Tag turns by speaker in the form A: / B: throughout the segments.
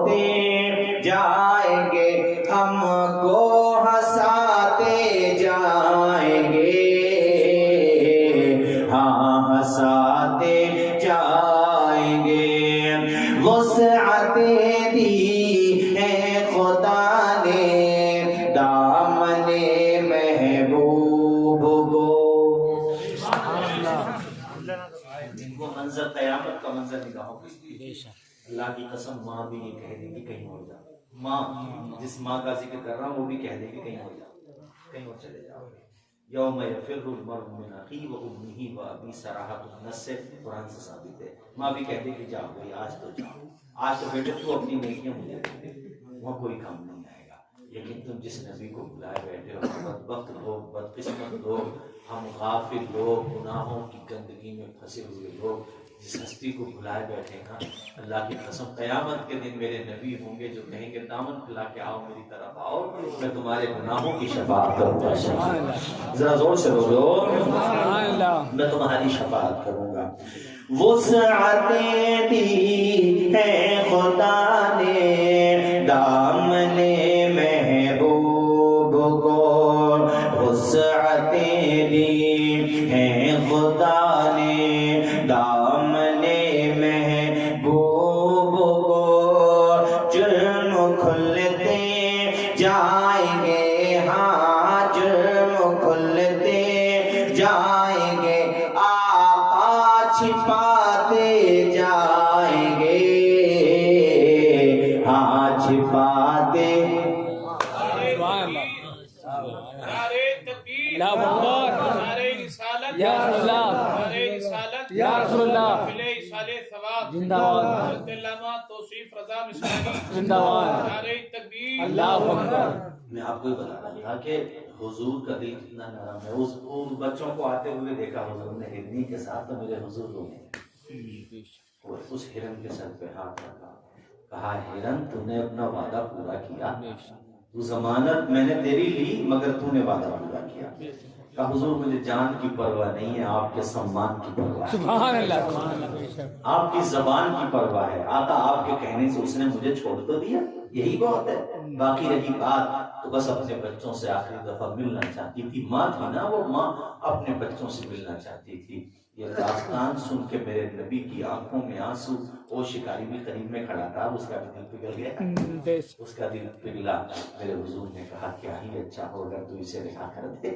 A: روتے جائیں گے، ہم کو ہنساتے جائیں گے، ہاں ہنساتے جائیں گے۔ وسعتیں دی ہے خدا نے دامن محبوب کو۔ وہ منظر قیامت کا منظر نگاہوں کو، اللہ کی قسم ماں بھی یہ کہہ دے گی کہیں اور جاؤ، ماں جس ماں کا ذکر کر رہا ہوں وہ بھی کہہ دے گی کہیں اور جاؤ، کہیں اور چلے جاؤ۔ یوم یفر المرء من اخیہ وامہ وابیہ صراحۃ النص سے قرآن سے ثابت ہے، ماں بھی کہہ دے کہ جاؤ بھائی آج تو جاؤ، آج تو بیٹے تو اپنی نیکیاں مجھے دے دے، وہاں کوئی کام نہیں آئے گا۔ لیکن تم جس نبی کو بلائے بیٹھے ہو، بدبخت لوگ، بدقسمت لوگ، ہم غافل لوگ، گناہوں کی گندگی میں پھنسے ہوئے لوگ جس ہستی کو بلائے بیٹھے نا، اللہ کی قسم قیامت کے دن میرے نبی ہوں گے جو کہیں گے دامن پھیلا کے آؤ میری طرف آؤ، میں تمہارے گناہوں کی شفاعت کروں گا۔ ذرا زور سے بولو، میں تمہاری شفاعت کروں گا۔ وسعتیں دی ہے خدا نے دامن محبوب کو، وسعتیں دی ہیں خدا نے دامن محبوب کو، جرم کھلتے جائیں گے، ہاں جرم کھلتے جائیں گے، آقا چھپاتے جائیں گے، ہاں چھپاتے۔
B: یا رسول اللہ، یا رسول اللہ، زندہ باد، زندہ باد، اللہ اکبر۔
A: میں آپ کو یہ بتا رہا تھا کہ حضور کا دل کتنا نرم ہے۔ اس بچوں کو آتے ہوئے دیکھا حضور نے ہرنی کے ساتھ، تو میرے حضور روئے، اس ہرن کے سر پہ ہاتھ رکھا، کہا ہرن تو نے اپنا وعدہ پورا کیا، تو ضمانت میں نے تیری لی مگر تو نے وعدہ پورا کیا۔ کہا حضور مجھے جان کی پرواہ نہیں ہے، آپ کے سمان کی پرواہ ہے،
B: سبحان اللہ،
A: آپ کی زبان کی پرواہ ہے۔ آقا آپ کے کہنے سے اس نے مجھے چھوڑ تو دیا، یہی بہت ہے، باقی رہی بات تو بس اپنے بچوں سے آخری دفعہ ملنا چاہتی تھی، ماں تھی نا وہ، ماں اپنے بچوں سے ملنا چاہتی تھی۔ یہ داستان سن کے میرے نبی کی آنکھوں میں آنسو، وہ شکاری بھی قریب میں کھڑا تھا، اس کا بھی دل پگھل گیا، اس کا دل پگھلا۔ میرے حضور نے کہا کیا ہی اچھا ہو اگر تو اسے رہا کر دے۔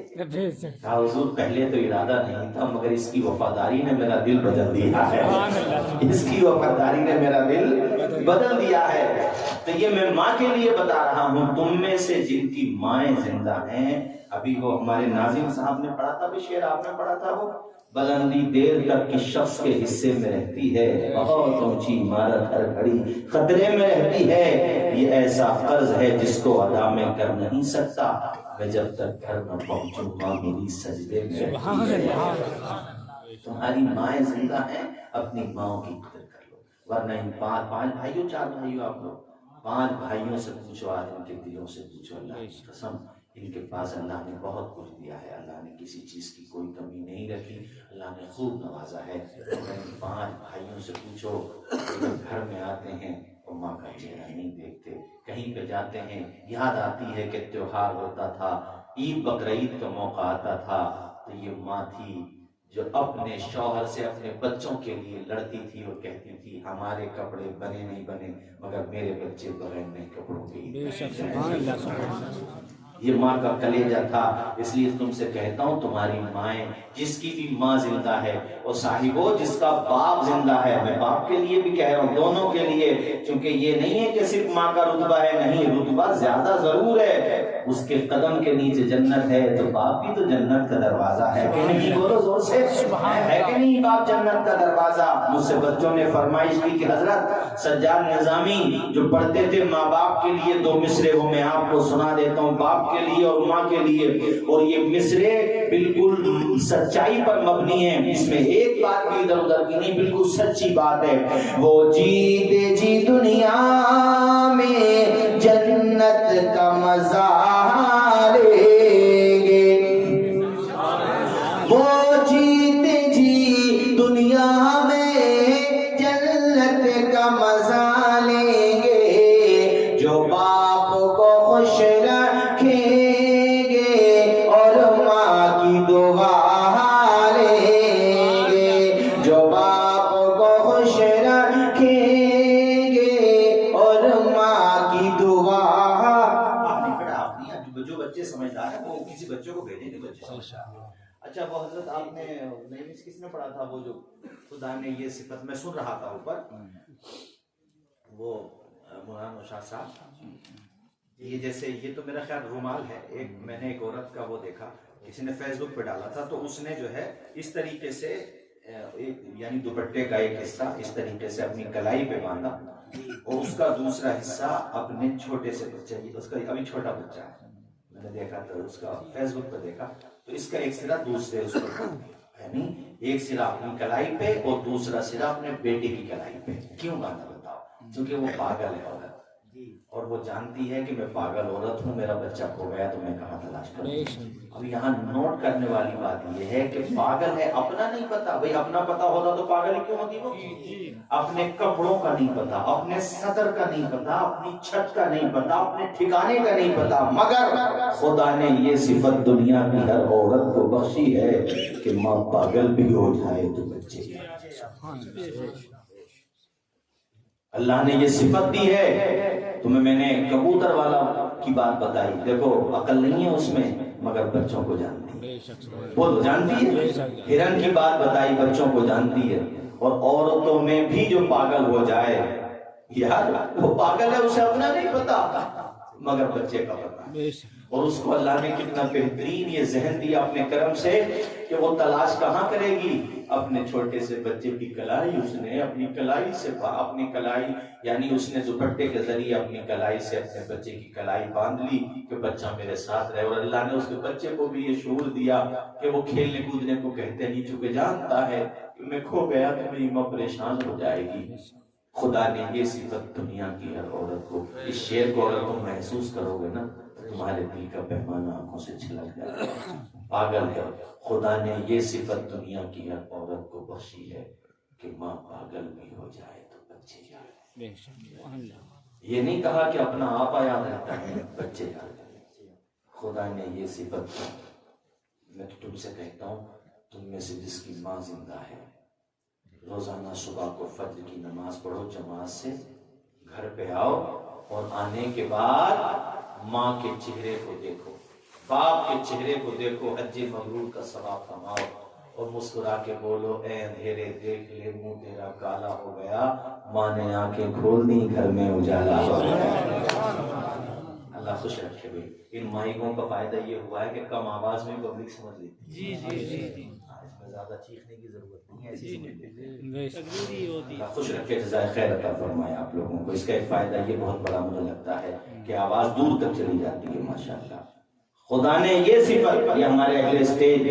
A: کہا حضور پہلے تو ارادہ نہیں تھا مگر اس کی وفاداری نے میرا دل بدل دیا ہے، اس کی وفاداری نے میرا دل بدل دیا ہے۔ تو یہ میں ماں کے لیے بتا رہا ہوں، تم میں سے جن کی مائیں زندہ ہیں، ابھی وہ ہمارے ناظم صاحب نے پڑھا تھا، بھی شعر آپ نے پڑھا تھا، وہ بلندی دیر تک کس شخص کے حصے میں رہتی ہے، بہت اونچی عمارت ہر گھڑی خطرے میں رہتی ہے، یہ ایسا قرض ہے جس کو ادا میں کر نہیں سکتا، میں جب تک گھر نہ پہنچوں ماں میری سجدے میں رہتی ہے۔ تمہاری مائیں زندہ ہیں، اپنی ماں کی قدر کر لو، ورنہ ان پانچ بھائیوں، چار بھائیوں، آپ لوگ 5 بھائیوں سے پوچھو، آج ان کے دلوں سے پوچھو، اللہ کی قسم ان کے پاس اللہ نے بہت کچھ دیا ہے، اللہ نے کسی چیز کی کوئی کمی نہیں رکھی، اللہ نے خوب نوازا ہے۔ ان 5 بھائیوں سے پوچھو، جب گھر میں آتے ہیں اور ماں کا چہرہ نہیں دیکھتے، کہیں پہ جاتے ہیں یاد آتی ہے کہ تیوہار ہوتا تھا، عید بقرعید کا موقع آتا تھا، تو یہ ماں تھی جو اپنے شوہر سے اپنے بچوں کے لیے لڑتی تھی اور کہتی تھی ہمارے کپڑے بنے نہیں بنے مگر میرے بچے بغیر نئے کپڑوں کے ہی۔ یہ ماں کا کلیجہ تھا، اس لیے تم سے کہتا ہوں تمہاری مائیں، جس کی بھی ماں زندہ ہے، اور صاحبو جس کا باپ زندہ ہے، میں باپ کے لیے بھی کہہ رہا ہوں، دونوں کے لیے، کیونکہ یہ نہیں ہے کہ صرف ماں کا رتبہ ہے، نہیں، رتبہ زیادہ ضرور ہے، اس کے قدم کے نیچے جنت ہے، تو باپ بھی تو جنت کا دروازہ ہے کہ نہیں؟ بولو زور سے، ہے کہ نہیں باپ جنت کا دروازہ؟ مجھ سے بچوں نے فرمائش کی کہ حضرت سجاد نظامی جو پڑھتے تھے ماں باپ کے لیے 2 مصرے، وہ میں آپ کو سنا دیتا ہوں، باپ کے لیے اور ماں کے لیے، اور یہ مصرے بالکل سچائی پر مبنی ہیں، اس میں ایک بات بھی ادھر ادھر کی نہیں، بالکل سچی بات ہے۔ وہ جیتے جی دنیا میں جنت کا مزہ لیں گے، وہ جیتے جی دنیا میں جنت کا مزہ لیں گے، اچھا وہ حضرت آپ نے نہیں کس نے پڑھا تھا وہ جو خدا نے یہ صفت میں سن رہا تھا اوپر وہ مولانا نوشاد صاحب یہ جیسے یہ تو میرا خیال رومال ہے ایک میں نے ایک عورت کا وہ دیکھا کسی نے فیس بک پہ ڈالا تھا تو اس نے جو ہے اس طریقے سے یعنی دوپٹے کا ایک حصہ اس طریقے سے اپنی کلائی پہ باندھا اور اس کا دوسرا حصہ اپنے چھوٹے سے بچے اس کا ابھی چھوٹا بچہ ہے میں نے دیکھا تو اس کا فیس بک پہ دیکھا تو اس کا ایک سرا دوسرے اس کو یعنی ایک سرا اپنی کلائی پہ اور دوسرا سرا اپنے بیٹے کی کلائی پہ کیوں باندھا بتاؤ کیونکہ وہ پاگل ہے عورت اور وہ جانتی ہے کہ میں پاگل عورت ہوں میرا بچہ کھو گیا تو میں کہاں تلاش کروں اب یہاں نوٹ کرنے والی بات یہ ہے کہ پاگل ہے اپنا نہیں پتا بھائی اپنا پتا ہوتا تو پاگل کیوں ہوتی وہ اپنے کپڑوں کا نہیں پتا اپنے صدر کا نہیں پتا اپنی چھت کا نہیں پتا اپنے ٹھکانے کا نہیں پتا مگر خدا نے یہ صفت دنیا کی ہر عورت کو بخشی ہے کہ ماں پاگل بھی ہو جائے تو بچے اللہ نے یہ صفت دی ہے تمہیں میں نے کبوتر والا کی بات بتائی دیکھو عقل نہیں ہے اس میں مگر بچوں کو جانتی ہے وہ تو جانتی ہے ہرن کی بات بتائی بچوں کو جانتی ہے اور عورتوں میں بھی جو پاگل ہو جائے یار وہ پاگل ہے اسے اپنا نہیں پتا مگر بچے کا پتا اور اس کو اللہ نے کتنا بہترین یہ ذہن دیا اپنے کرم سے کہ وہ تلاش کہاں کرے گی اپنے چھوٹے سے بچے کی کلائی اس نے اپنی کلائی سے اپنی کلائی یعنی اس نے دوپٹے کے ذریعے اپنی کلائی سے اپنے بچے کی کلائی باندھ لی کہ بچہ میرے ساتھ رہے اور اللہ نے اس کے بچے کو بھی یہ شعور دیا کہ وہ کھیلنے کودنے کو کہتے نہیں چونکہ جانتا ہے کہ میں کھو گیا تو میری ماں پریشان ہو جائے گی خدا نے یہ صفت دنیا کی ہر عورت کو اس شعر کو اگر تم محسوس کرو گے نا تمہارے دل کا پیمانہ آنکھوں سے چھلک جائے گا پاگل ہے خدا نے یہ صفت دنیا کی ہر عورت کو بخشی ہے کہ ماں پاگل بھی ہو جائے تو بچے جائے یہ نہیں کہا کہ اپنا آپا یاد رہتا ہے بچے یاد رہتے خدا نے یہ صفت میں تو تم سے کہتا ہوں تم میں سے جس کی ماں زندہ ہے روزانہ صبح کو فجر کی نماز پڑھو جماعت سے گھر پہ آؤ اور آنے کے بعد ماں کے چہرے کو دیکھو باپ کے چہرے کو دیکھو حج مبرور کا ثواب کماؤ اور مسکرا کے بولو اے اندھیرے دیکھ لے منہ تیرا کالا ہو گیا ماں نے آنکھیں کھول دی گھر میں اجالا ہو گیا اللہ خوش رکھے بھائی ان مائکوں کا فائدہ یہ ہوا ہے کہ کم آواز میں پبلک سمجھ لیتی اس میں زیادہ چیخنے کی ضرورت نہیں ہے اللہ خوش رکھے جزائے خیر عطا فرمائے آپ لوگوں کو اس کا ایک فائدہ یہ بہت بڑا مجھے لگتا ہے کہ آواز دور تک چلی جاتی ہے ماشاءاللہ خدا نے یہ صفت یہ ہمارے اہل اسٹیج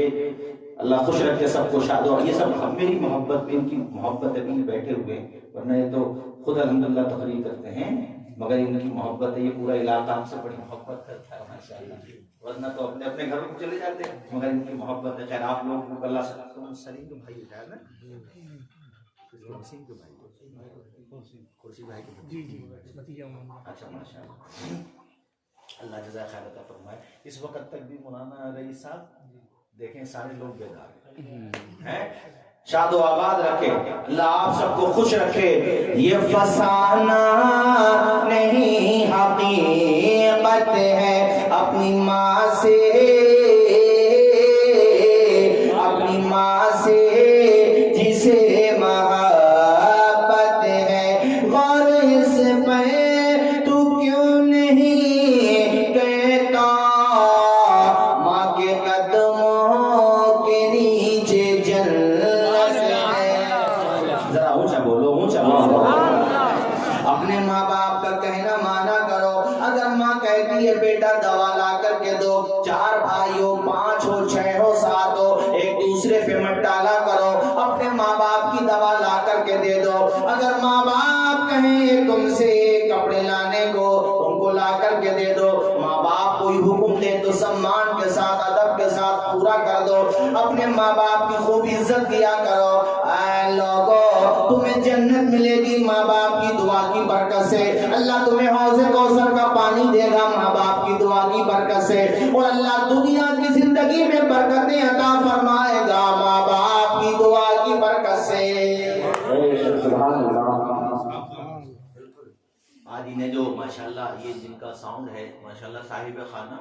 A: اللہ خوش رکھے سب کو شاد اور یہ سب میری محبت میں ان کی محبت ابھی بیٹھے ہوئے ورنہ یہ تو خود الحمدللہ تقریر کرتے ہیں مگر ان کی محبت ہے یہ پورا علاقہ ہم سے بڑی محبت کرتا ہے ماشاءاللہ ورنہ تو اپنے اپنے گھروں کو چلے جاتے ہیں مگر ان کی محبت ہے خیر آپ لوگوں کو اللہ سے سلیم کے بھائی اٹھایا نا کے بھائی خورشید بھائی کے اچھا ماشاءاللہ اللہ جزائے خیر عطا فرمائے اس وقت تک بھی مولانا رئیس صاحب دیکھیں سارے لوگ بیدار ہیں شاد و آباد رکھے اللہ آپ سب کو خوش رکھے یہ فسانہ نہیں حقیقت ہے اپنی ماں سے جسے محبت ہے غور اس پہ تو کیوں نہیں کہتا ماں کے قدموں کے نیچے جنت ہے ذرا اونچا بولو اونچا بولو اپنے ماں باپ کا کہنا مانا کرو اگر ماں کہتی ہے بیٹا دوا لا کر کے دو 4 بھائی ہو 5 ہو 6 ہو 7 ہو ایک دوسرے پہ مت ڈالا کرو اپنے ماں باپ کی دوا لا کر کے دے دو اگر ماں باپ کہیں تم سے کپڑے لانے کو ان کو لا کر کے دے دو ماں باپ کوئی حکم دے تو سمان کے ساتھ ادب کے ساتھ پورا کر دو اپنے ماں باپ کی خوب عزت دیا کرو اے لوگو تمہیں جنت ملے گی ماں باپ کی دعا کی برکت سے اللہ تمہیں حوض کوثر کا پانی دے گا ماں باپ کی دعا کی برکت سے اور اللہ دنیا کی زندگی میں برکتیں عطا فرمائے گا ماں باپ کی دعا کی برکت سے سبحان اللہ آج انہیں جو ماشاءاللہ یہ جن کا ساؤنڈ ہے ماشاءاللہ صاحب خانہ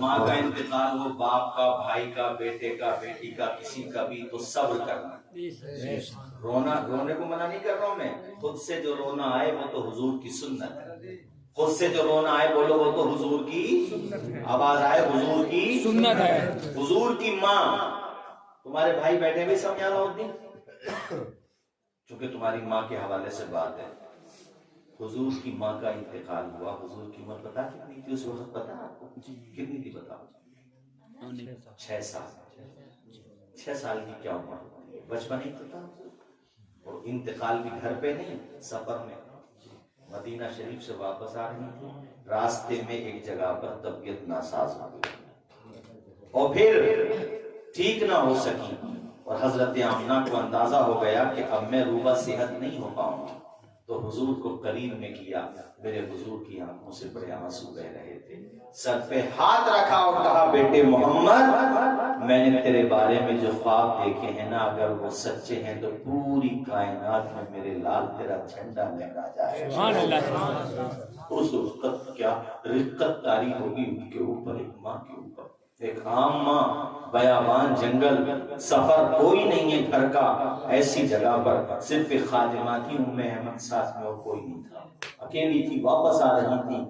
A: ماں کا انتقال ہو، باپ کا، بھائی کا، بیٹے کا، بیٹی کا، کسی کا بھی، تو صبر کرنا. رونے کو منع نہیں کر رہا ہوں میں. خود سے جو رونا آئے وہ تو حضور کی سنت ہے. خود سے جو رونا آئے بولو وہ تو حضور کی آواز آئے، حضور کی
B: سنت ہے.
A: حضور کی ماں. تمہارے بھائی بیٹھے بھی سمجھا رہا ہوتی، چونکہ تمہاری ماں کے حوالے سے بات ہے. حضور کی ماں کا انتقال ہوا. حضور کی عمر پتا کتنی تھی اس وقت؟ پتا آپ کو کتنی تھی؟ بتاؤ. 6 سال. 6 سال کی کیا عمر ہوتی ہے؟ بچپن ہی تھا. اور انتقال بھی گھر پہ نہیں، سفر میں. مدینہ شریف سے واپس آ رہی تھی، راستے میں ایک جگہ پر طبیعت ناساز ہو گئی اور پھر ٹھیک نہ ہو سکی. اور حضرت آمنہ کو اندازہ ہو گیا کہ اب میں روبہ صحت نہیں ہو پاؤں گا. تو حضور کو قریب میں کیا. میرے حضور کی آنکھوں سے بڑے آنسو بہ رہے تھے. سر پہ ہاتھ رکھا اور کہا بیٹے محمد، میں نے تیرے بارے میں جو خواب دیکھے ہیں نا، اگر وہ سچے ہیں تو پوری کائنات میں میرے لال تیرا جھنڈا لہرا جائے.
B: سبحان اللہ.
A: اس وقت کیا رقت طاری ہوگی ان کے اوپر، ایک ماں کے اوپر. ایک عام ماں، بیابان جنگل، سفر کوئی نہیں ہے گھر کا، ایسی جگہ پر صرف ایک خادمہ تھی ام ایمن، ساتھ میں اور کوئی نہیں تھا. اکیلی تھی، واپس آ رہی تھی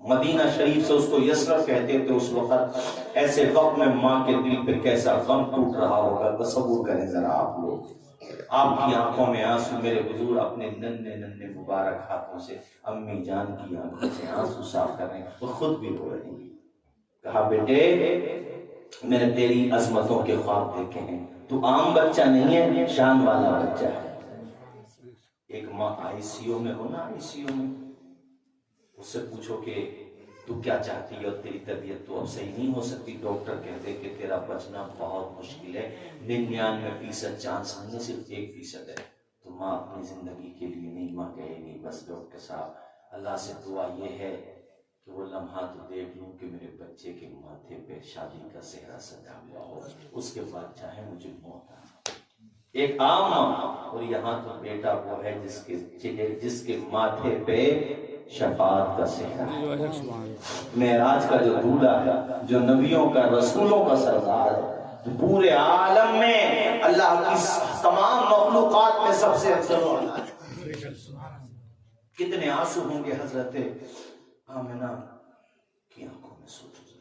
A: مدینہ شریف سے. اس کو یسرب کہتے تھے اس وقت. ایسے وقت میں ماں کے دل پہ کیسا غم ٹوٹ رہا ہوگا، تصور کریں ذرا آپ لوگ. آپ کی آنکھوں میں آنسو. میرے حضور اپنے ننھے ننھے مبارک ہاتھوں سے امی جان کی آنکھوں سے آنسو صاف کر رہے ہیں، وہ خود بھی رو رہی ہیں. کہا بیٹے میں نے تیری عظمتوں کے خواب دیکھے ہیں، تو عام بچہ نہیں ہے، شان والا بچہ ہے. ایک ماں آئی سی یو میں ہو نا، آئی سی یو میں، اس سے پوچھو کہ تو کیا چاہتی ہے اور تیری طبیعت تو اب صحیح نہیں ہو سکتی. ڈاکٹر کہتے کہ تیرا بچنا بہت مشکل ہے، 99% چانس نہیں ہے، صرف 1% ہے. تو ماں اپنی زندگی کے لیے نہیں، ماں کہے گی بس ڈاکٹر صاحب اللہ سے دعا یہ ہے کہ وہ لمحات دیکھ لوں کہ میرے بچے کے ماتھے پہ شادی کا صحرا سجا ہوا ہو، اس کے بعد چاہے مجھے موت آ. ایک عام ماں. اور یہاں تو بیٹا وہ ہے جس کے ماتھے پہ شفاعت کا صحرا ہے. معراج کا جو دولہا ہے، جو نبیوں کا، رسولوں کا سردار ہے، جو پورے عالم میں اللہ کی تمام مخلوقات میں سب سے افضل ہونا ہے. کتنے آنسو ہوں گے حضرت آمنہ کی آنکھوں میں. سوچو.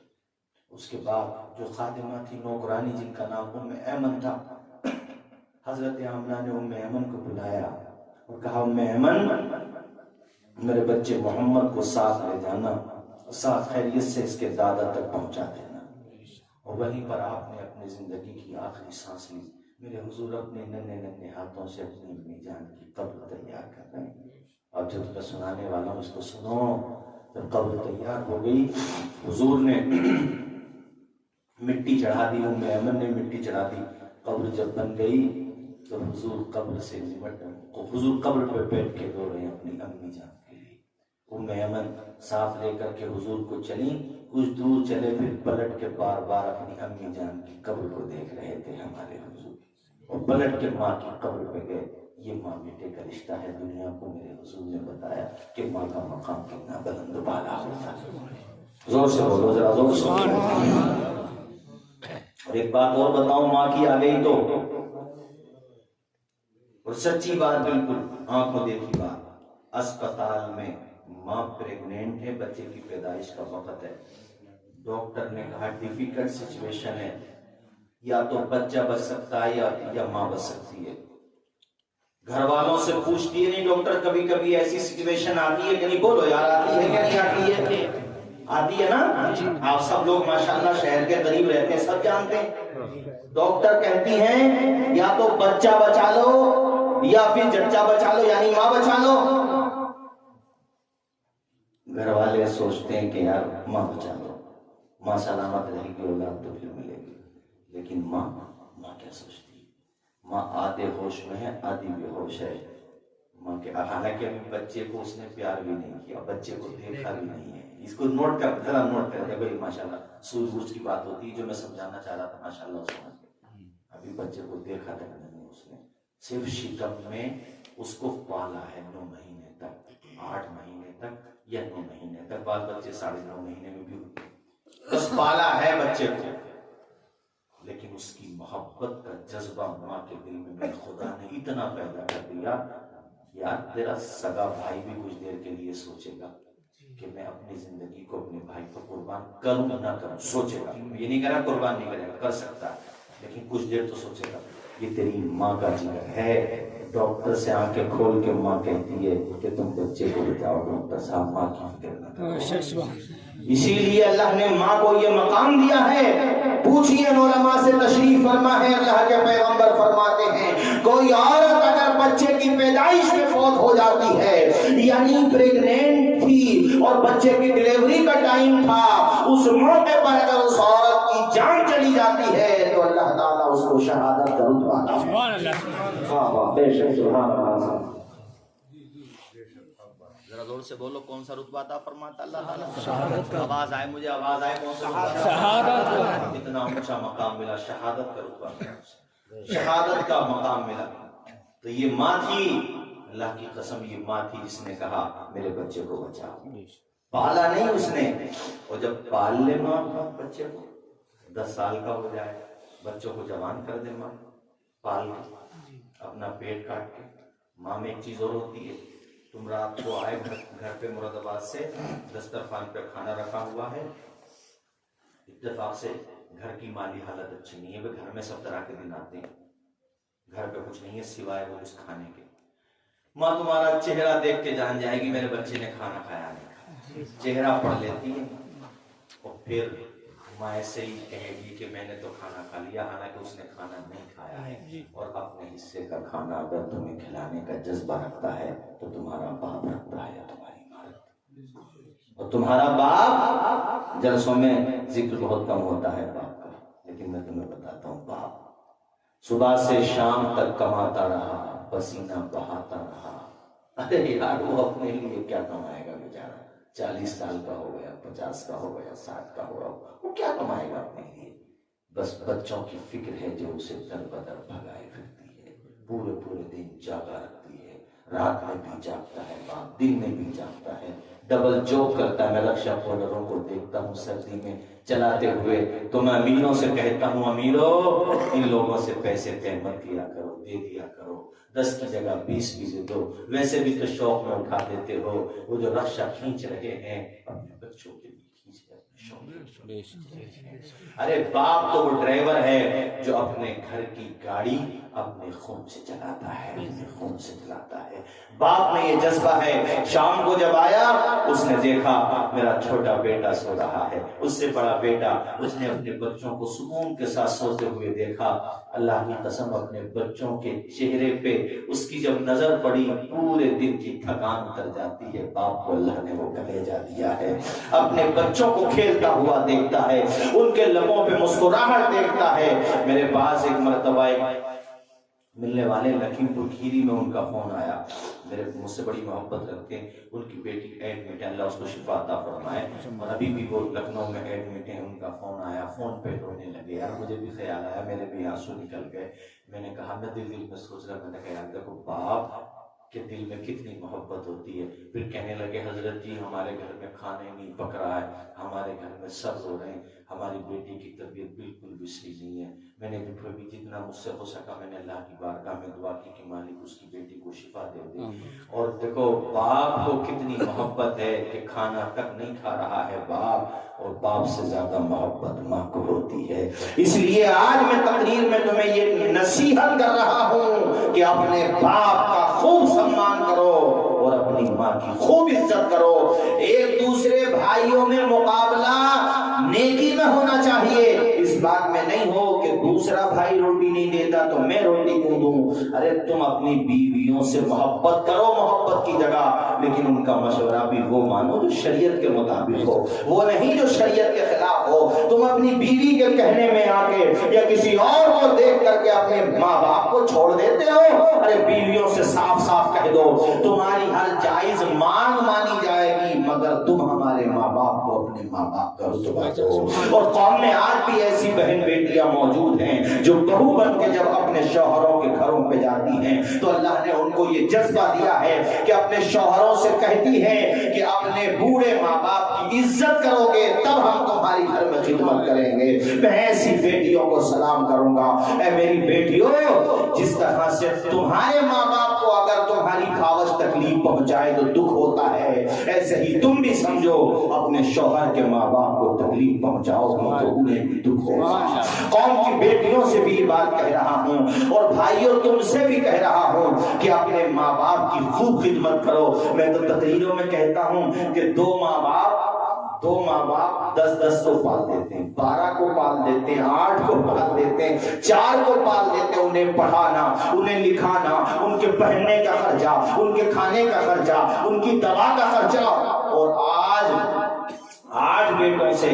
A: اس کے بعد جو خادمہ تھی، نوکرانی، جن کا نام ام ایمن تھا، حضرت آمنہ نے ام ایمن کو بلایا اور کہا ام ایمن میرے بچے محمد کو ساتھ لے جانا، ساتھ خیریت سے اس کے دادا تک پہنچا دینا. اور وہیں پر آپ نے اپنی زندگی کی آخری سانس لی. میرے حضور اپنے ننھے ننھے ہاتھوں سے اپنی امی جان کی قبر تیار کر رہے ہیں. اور جو تمہیں سنانے والا ہوں اس کو سنو. جب قبر تیار ہو گئی، حضور نے مٹی چڑھا دی، ام ایمن نے مٹی چڑھا دی. قبر جب بن گئی تو حضور قبر سے حضور قبر پہ بیٹھ کے رو رہے ہیں اپنی امی جان کے لیے. ام ایمن ساتھ لے کر کے حضور کو چلی. کچھ دور چلے، پھر پلٹ کے بار بار اپنی امی جان کی قبر کو دیکھ رہے تھے ہمارے حضور، اور پلٹ کے ماں کی قبر پہ گئے. یہ ماں بیٹے کا رشتہ ہے. دنیا کو میرے حضور نے بتایا کہ ماں کا مقام کتنا بلند و بالا ہوتا ہے. زور سے بولو ذرا، زور سے. اور ایک بات اور بتاؤں، ماں کی آ گئی تو، اور سچی بات، بالکل آنکھوں دیکھی بات، اسپتال میں ماں پریگنینٹ ہے، بچے کی پیدائش کا وقت ہے. ڈاکٹر نے کہا ڈیفیکلٹ سچویشن ہے، یا تو بچہ بچ سکتا ہے یا ماں بچ سکتی ہے. گھر والوں سے پوچھتی ہے نہیں ڈاکٹر، کبھی کبھی ایسی سچویشن آتی ہے کہ نہیں؟ بولو یار، آتی ہے کیا نہیں آتی ہے؟ آتی ہے نا. آپ سب لوگ ماشاءاللہ شہر کے قریب رہتے ہیں، سب جانتے ہیں. ڈاکٹر کہتی ہیں یا تو بچہ بچا لو یا پھر جچہ بچا لو، یعنی ماں بچا لو. گھر والے سوچتے ہیں کہ یار ماں بچا لو، ماں سلامت رہے گی، اولاد تو پھر ملے گی. لیکن ماں کیا سوچتی ہے؟ ماں آدھے ہوش میں ہے، آدھی بے ہوش ہے. ماں کے حالانکہ ابھی بچے کو اس نے پیار بھی نہیں کیا، بچے کو دیکھا بھی نہیں ہے. اس کو نوٹ کر، ذرا نوٹ کر دے ماشاءاللہ. سوجھ بوجھ کی بات ہوتی ہے، جو میں سمجھانا چاہ رہا تھا ماشاءاللہ اس میں. ابھی بچے کو دیکھا تک نہیں اس نے، صرف شکم میں اس کو پالا ہے 9 مہینے تک، 8 مہینے تک یا 9 مہینے تک. بعض بچے 9.5 مہینے میں بھی ہوتے ہیں. بس پالا ہے بچے کو، لیکن اس کی محبت کا جذبہ ماں کے دل میں میرے خدا نے اتنا پیدا کر دیا، یار تیرا سگا بھائی بھی کچھ دیر کے لیے سوچے گا کہ میں اپنی زندگی کو اپنے بھائی کو قربان کروں نہ کروں، سوچے گا، یہ نہیں کرا قربان نہیں کرے گا، کر سکتا ہے لیکن کچھ دیر تو سوچے گا۔ یہ تیری ماں کا جگر ہے۔ ڈاکٹر سے آنکھیں کھول کے ماں کہتی ہے کہ تم بچے کو بچاؤ، ڈاکٹر صاحب ماں کی فکر نہ کرو۔ اسی لیے اللہ نے ماں کو یہ مقام دیا ہے۔ پوچھئے علماء سے، تشریف فرما ہے اللہ کے پیغمبر فرماتے ہیں کوئی عورت اگر بچے کی پیدائش میں فوت ہو جاتی ہے، یعنی پریگنینٹ تھی اور بچے کی ڈلیوری کا ٹائم تھا، اس موقع پر اگر اس عورت کی جان چلی جاتی ہے تو اللہ تعالیٰ اس کو شہادت کا رتبہ عطا فرماتا ہے۔ بے شک سبحان اللہ۔ ذرا زور سے بولو، کون سا رتبہ عطا فرماتا اللہ تعالیٰ؟ آواز آئے، مجھے آواز آئے، کون سا شہادت؟ اتنا اونچا مقام ملا، شہادت کا رتبہ ملا، شہادت کا مقام ملا۔ تو یہ ماں تھی، اللہ کی قسم یہ ماں تھی جس نے کہا میرے بچے کو بچاؤ۔ پالا نہیں اس نے، اور جب پال لے ماں بچے کو، 10 سال کا ہو جائے، بچوں کو جوان کر دے ماں، پال کے اپنا پیٹ کاٹ کے۔ ماں میں ایک چیز اور ہوتی ہے، تم رات کو آئے گھر پہ مراد آباد سے، دسترخوان پہ کھانا رکھا ہوا ہے، اتفاق سے گھر کی مالی حالت اچھی نہیں ہے، گھر میں سب طرح کے دن آتے ہیں، گھر پہ کچھ نہیں ہے سوائے وہ کچھ کھانے کے۔ ماں تمہارا چہرہ دیکھ کے جان جائے گی میرے بچے نے کھانا کھایا نہیں، چہرہ پڑھ لیتی ہے، اور پھر ماں ایسے ہی کہے گی کہ میں نے تو کھانا کھا لیا، حالانکہ اس نے کھانا نہیں کھایا ہے۔ اور اپنے حصے کا کھانا اگر تمہیں کھلانے کا جذبہ رکھتا ہے تو تمہارا باپ رکھتا ہے یا تمہاری ماں رکھتی ہے۔ اور تمہارا باپ، جلسوں میں ذکر بہت کم ہوتا ہے باپ کا، لیکن میں تمہیں بتاتا ہوں، باپ صبح سے شام تک کماتا رہا، پسینہ بہاتا رہا، ارے یار وہ اپنے لیے کیا کمائے گا بیچارہ، 40 سال کا ہو گیا، 50 کا ہو گیا، 60 کا ہو گیا، وہ کیا کمائے گا اپنے لیے؟ بس بچوں کی فکر ہے جو اسے در بدر بھگائے پھرتی ہے، پورے پورے دن جاگا رکھتی ہے، رات میں بھی جاگتا ہے باپ، دن میں بھی جاگتا ہے، ڈبل جاب کرتا ہے۔ میں رکشا پولروں کو دیکھتا ہوں سردی میں چلاتے ہوئے، تو میں امیروں سے کہتا ہوں امیروں ان لوگوں سے پیسے طے مت کیا کرو، دے دیا کرو، 10 کی جگہ 20 بھی دے دو، ویسے بھی تو شوق میں اٹھا دیتے ہو، وہ جو رکشا کھینچ رہے ہیں اپنے بچوں کے بھی کھینچ رہے ہیں، شوق۔ ارے باپ تو وہ ڈرائیور ہے جو اپنے گھر کی گاڑی اپنے خون سے چلاتا ہے، اپنے خون سے چلاتا ہے۔ باپ میں یہ جذبہ ہے۔ شام کو جب آیا اس نے دیکھا میرا چھوٹا بیٹا سو رہا ہے، اس سے بڑا بیٹا، اس نے اپنے بچوں کو سکون کے ساتھ سوتے ہوئے دیکھا۔ اللہ کی قسم اپنے بچوں کے چہرے پہ اس کی جب نظر پڑی پورے دن کی تھکان اتر جاتی ہے۔ باپ کو اللہ نے وہ کلیجہ دیا ہے، اپنے بچوں کو کھیلتا ہوا دیکھتا ہے، ان کے لبوں پہ مسکراہٹ دیکھتا ہے۔ میرے پاس ایک مرتبہ ملنے والے لکھیم پور کھیری میں ان کا فون آیا، میرے مجھ سے بڑی محبت رکھتے ہیں، ان کی بیٹی ایڈمٹ ہے، اللہ اس کو شفا عطا فرمائے، اور ابھی بھی وہ لکھنؤ میں ایڈمٹ ہیں۔ ان کا فون آیا، فون پہ رونے لگے، یار مجھے بھی خیال آیا، میرے بھی آنسو نکل گئے۔ میں نے کہا، میں دل میں سوچ رہا، میں نے کہا یار دیکھو باپ کے دل میں کتنی محبت ہوتی ہے۔ پھر کہنے لگے حضرت جی ہمارے گھر میں کھانے نہیں پک رہا ہے، ہمارے گھر میں سب رو رہے ہیں، ہماری بیٹی کی طبیعت بالکل بھی صحیح نہیں ہے۔ میں نے بھی جتنا مجھ سے ہو سکا میں نے اللہ کی بارگاہ میں دعا کی کہ مالک اس کی بیٹی کو شفا دے دے۔ اور دیکھو باپ کو کتنی محبت ہے کہ کھانا تک نہیں کھا رہا ہے باپ، اور باپ سے زیادہ محبت ماں کو ہوتی ہے۔ اس لیے آج میں تقریر میں تمہیں یہ نصیحت کر رہا ہوں کہ اپنے باپ کا خوب سمان کرو اور اپنی ماں کی خوب عزت کرو۔ ایک دوسرے بھائیوں میں مقابلہ نیکی میں ہونا چاہیے، اس بات میں نہیں ہو کہ دوسرا بھائی روٹی نہیں دیتا تو میں روٹی کیوں دوں۔ ارے تم اپنی بیویوں سے محبت کرو محبت کی جگہ، لیکن ان کا مشورہ بھی وہ مانو جو شریعت کے مطابق ہو، وہ نہیں جو شریعت کے خلاف ہو۔ تم اپنی بیوی کے کہنے میں آ کے یا کسی اور کو دیکھ کر کے اپنے ماں باپ کو چھوڑ دیتے ہو۔ ارے بیویوں سے صاف صاف کہہ دو تمہاری ہر جائز مانگ مانی جائے گی، مگر تم ہمارے ماں باپ کو اپنے ماں باپ کا رتبہ دو۔ اور قوم میں آج بھی ایسی بہن بیٹیاں موجود ہیں جو بہو بن کے جب اپنے شوہروں کے گھروں پہ جاتی ہیں تو اللہ نے ان کو یہ جذبہ دیا ہے کہ اپنے شوہروں سے کہتی ہیں کہ اپنے بوڑھے ماں باپ کی عزت کرو گے تب ہم تمہاری گھر میں خدمت کریں گے۔ میں ایسی بیٹیوں کو سلام کروں گا، اے میری بیٹیوں، جس طرح سے تمہارے ماں باپ کو اگر تمہاری خواہش تکلیف پہنچائے تو دکھ ہوتا ہے، ایسے ہی تم بھی سمجھو اپنے شوہر کے ماں باپ کو تکلیف پہنچاؤ گی تو انہیں بھی دکھ ہوگا۔ قوم کی بیٹیوں سے بھی یہ بات کہہ رہا ہوں اور بھائیوں تم سے بھی کہہ رہا ہوں کہ اپنے ماں باپ کی خوب خدمت کرو۔ میں تو تقریروں میں کہتا ہوں کہ دو ماں باپ 10 کو پال دیتے ہیں، 12 کو پال دیتے ہیں، 8 کو پال دیتے ہیں، 4 کو پال دیتے ہیں، انہیں پڑھانا، انہیں لکھانا، ان کے پہننے کا خرچہ، ان کے کھانے کا خرچہ، ان کی دوا کا خرچہ، اور آج 8 بیٹوں سے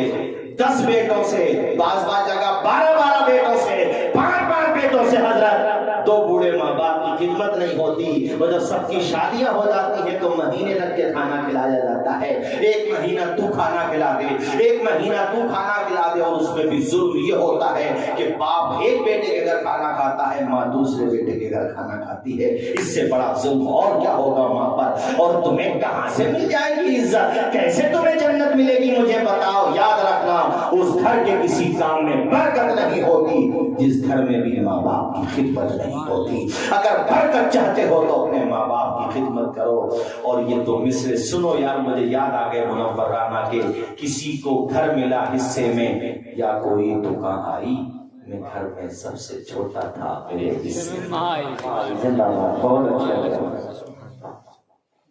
A: 10 بیٹوں سے بعض جگہ 12 بیٹوں سے 5 بیٹوں سے حضرت دو بوڑھے ماں باپ کی خدمت نہیں ہوتی۔ اور جب سب کی شادیاں ہو جاتی ہیں تو مہینے تک کے کھانا کھلایا جاتا ہے، ایک مہینہ تو کھانا کھلا دے، ایک مہینہ تو کھانا کھلا دے، اور اس میں بھی ظلم یہ ہوتا ہے کہ باپ ایک بیٹے کے گھر کھانا کھاتا ہے، ماں دوسرے بیٹے کے گھر کھانا کھاتی ہے۔ اس سے بڑا ظلم اور کیا ہوگا ماں پر؟ اور تمہیں کہاں سے مل جائے گی عزت؟ کیسے تمہیں جنت ملے گی مجھے بتاؤ۔ یاد رکھنا اس گھر کے کسی کام میں برکت نہیں ہوتی جس گھر میں بھی ماں باپ کی خدمت نہیں ہوتی۔ اگر برکت چاہتے ہو تو اپنے ماں باپ کی خدمت کرو۔ اور یہ تو مصرے سنو یار، مجھے یاد آ گئے منورانہ کے، کسی کو گھر ملا حصے میں یا کوئی دکان آئی، میں گھر میں سب سے چھوٹا تھا، میرے حصے زندہ باد، بہت اچھا لگا۔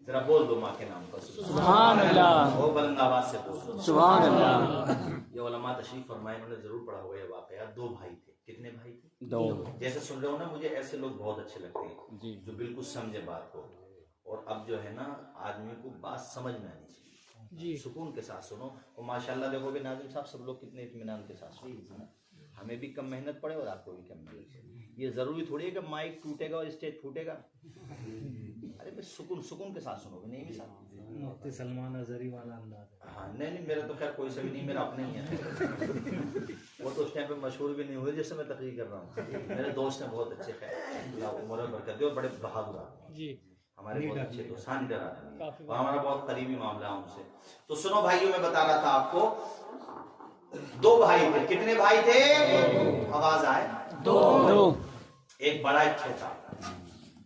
A: ذرا بول دو ماں کے نام پر
B: سبحان اللہ،
A: وہ بلند آواز سے بول۔
B: سبحان اللہ۔
A: یہ علماء تشریف فرمائے، انہوں نے ضرور پڑھا ہوگا یہ واقعہ۔ 2 بھائی تھے۔ کتنے بھائی تھے؟
B: 2۔
A: جیسے سن رہے ہو نا، مجھے ایسے لوگ بہت اچھے لگتے ہیں
B: جی،
A: جو بالکل سمجھے بات کو، اور اب جو ہے نا آدمی کو بات سمجھ میں آنی چاہیے جی، سکون کے ساتھ سنو۔ اور ماشاءاللہ دیکھو گے ناظرین صاحب سب لوگ کتنے اطمینان کے ساتھ سنو، ہمیں بھی کم محنت پڑے اور آپ کو بھی کم محنت پڑے۔ یہ ضروری تھوڑی ہے کہ مائک ٹوٹے گا اور اسٹیج پھوٹے گا۔ ارے بھائی سکون کے ساتھ سنو گے، نہیں بھی ساتھ
C: مفتی سلمان اظہری والا انداز ہے۔
A: ہاں نہیں میرا تو خیر کوئی سا بھی نہیں، میرا اپنا ہی ہے۔ وہ تو اس ٹائم پہ مشہور بھی نہیں ہوئے جس سے میں تقریر کر رہا ہوں۔ میرے دوست ہیں بہت اچھے، خیر اللہ عمر میں برکت دے، اور بڑے بہادر آدمی جی، ہمارے بہت اچھے دوست، ہاں ڈر آدمی، اور ہمارا بہت قریبی معاملہ ہے ان سے۔ تو سنو بھائیوں، میں بتا رہا تھا آپ کو 2 بھائی تھے۔ کتنے بھائی تھے؟ آواز آئے؟
B: 2۔
A: ایک بڑا ایک چھوٹا۔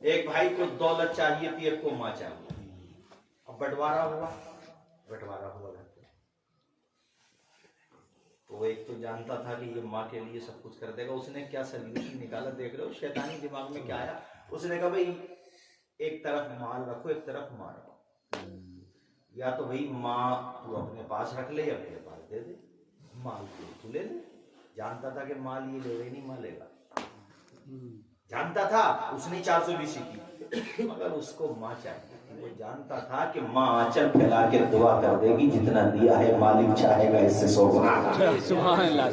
A: ایک بھائی کو دولت چاہیے تھی، ایک کو ماں چاہیے۔ اب بٹوارا ہوا تو ایک تو جانتا تھا کہ یہ ماں کے لیے سب کچھ کر دے گا، اس نے کیا سلیوشن نکالا دیکھ رہے ہو، شیطانی دماغ میں کیا آیا، اس نے کہا بھائی ایک طرف مال رکھو ایک طرف ماں رکھو، یا تو بھائی ماں تو اپنے پاس رکھ لے یا میرے پاس دے دے، مال تو لے لے۔ جانتا تھا کہ مال یہ لے نہیں ماں لے گا، جانتا تھا، اس نے 420 کی، مگر اس کو ماں چاہیے۔ وہ جانتا تھا کہ ماں آنچل پھیلا کے دعا کر دے گی، جتنا دیا ہے مالک چاہے گا اس سے 100 گنا
B: سبحان اللہ۔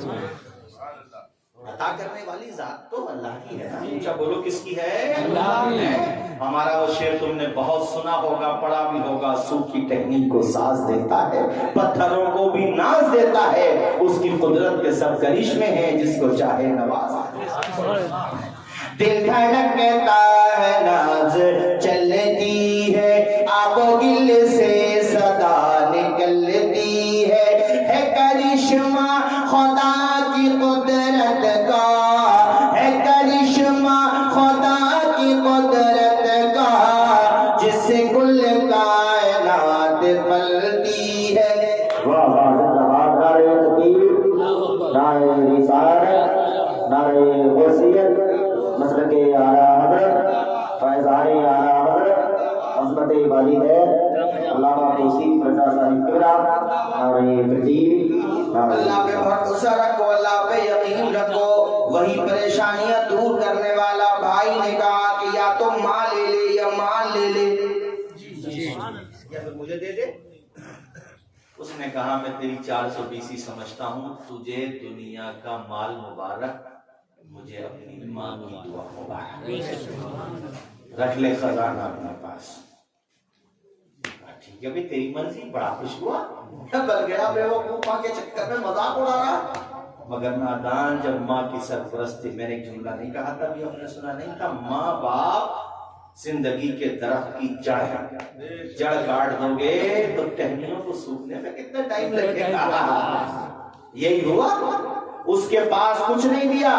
A: عطا کرنے والی ذات تو اللہ کی ہے نا، اونچا بولو کس کی ہے؟
B: اللہ کی ہے۔
A: ہمارا وہ شعر تم نے بہت سنا ہوگا، پڑھا بھی ہوگا، سوکھی ٹہنی کو ساز دیتا ہے، پتھروں کو بھی ناز دیتا ہے، اس کی قدرت کے سب کرشمے ہیں، جس کو چاہے نوازا۔ دل دھڑکتا ہے ناز چلتی ہے، آب و گل سے صدا نکلتی ہے کرشمہ خدا کی قدرت کا، ہے کرشمہ خدا کی قدرت کا، جس سے کل کائنات پلتی ہے۔ نعرہ تکبیر، نعرہ رسالت، نعرہ غوثیت، مسلک اعلیٰ حضرت، فیضان اعلیٰ حضرت، عظمت والدین علامہ توصیف رضا صاحب کبریٰ، نعرہ تکبیر۔ اللہ پہ بھروسہ رکھو، اللہ پہ یقین رکھو، وہی پریشانیاں دور کرنے والا بھائی نے کہا کہ یا تو ماں لے لے یا مال لے لے، یا پھر مجھے دے دے۔ اس نے کہا میں تیری 420 سمجھتا ہوں، تجھے دنیا کا مال مبارک، مجھے اپنی ماں کی دعا مبارک، رکھ لے خزانہ اپنے پاس۔ ٹھیک ٹھیک ہے بھائی تیری مرضی, بڑا خوش ہوا, بل گیا بیوقوف ماں کے چکر میں مذاق اڑا رہا. مگر نادان جب ماں کی سرپرستی, میں نے ایک جملہ نہیں کہا تھا, ابھی آپ نے سنا نہیں تھا, ماں باپ زندگی کے درخت کی جڑ ہے, جڑ کاٹ دو گے تو ٹہنیوں کو سوکھنے میں کتنا ٹائم لگے گا. یہی ہوا, اس کے پاس کچھ نہیں دیا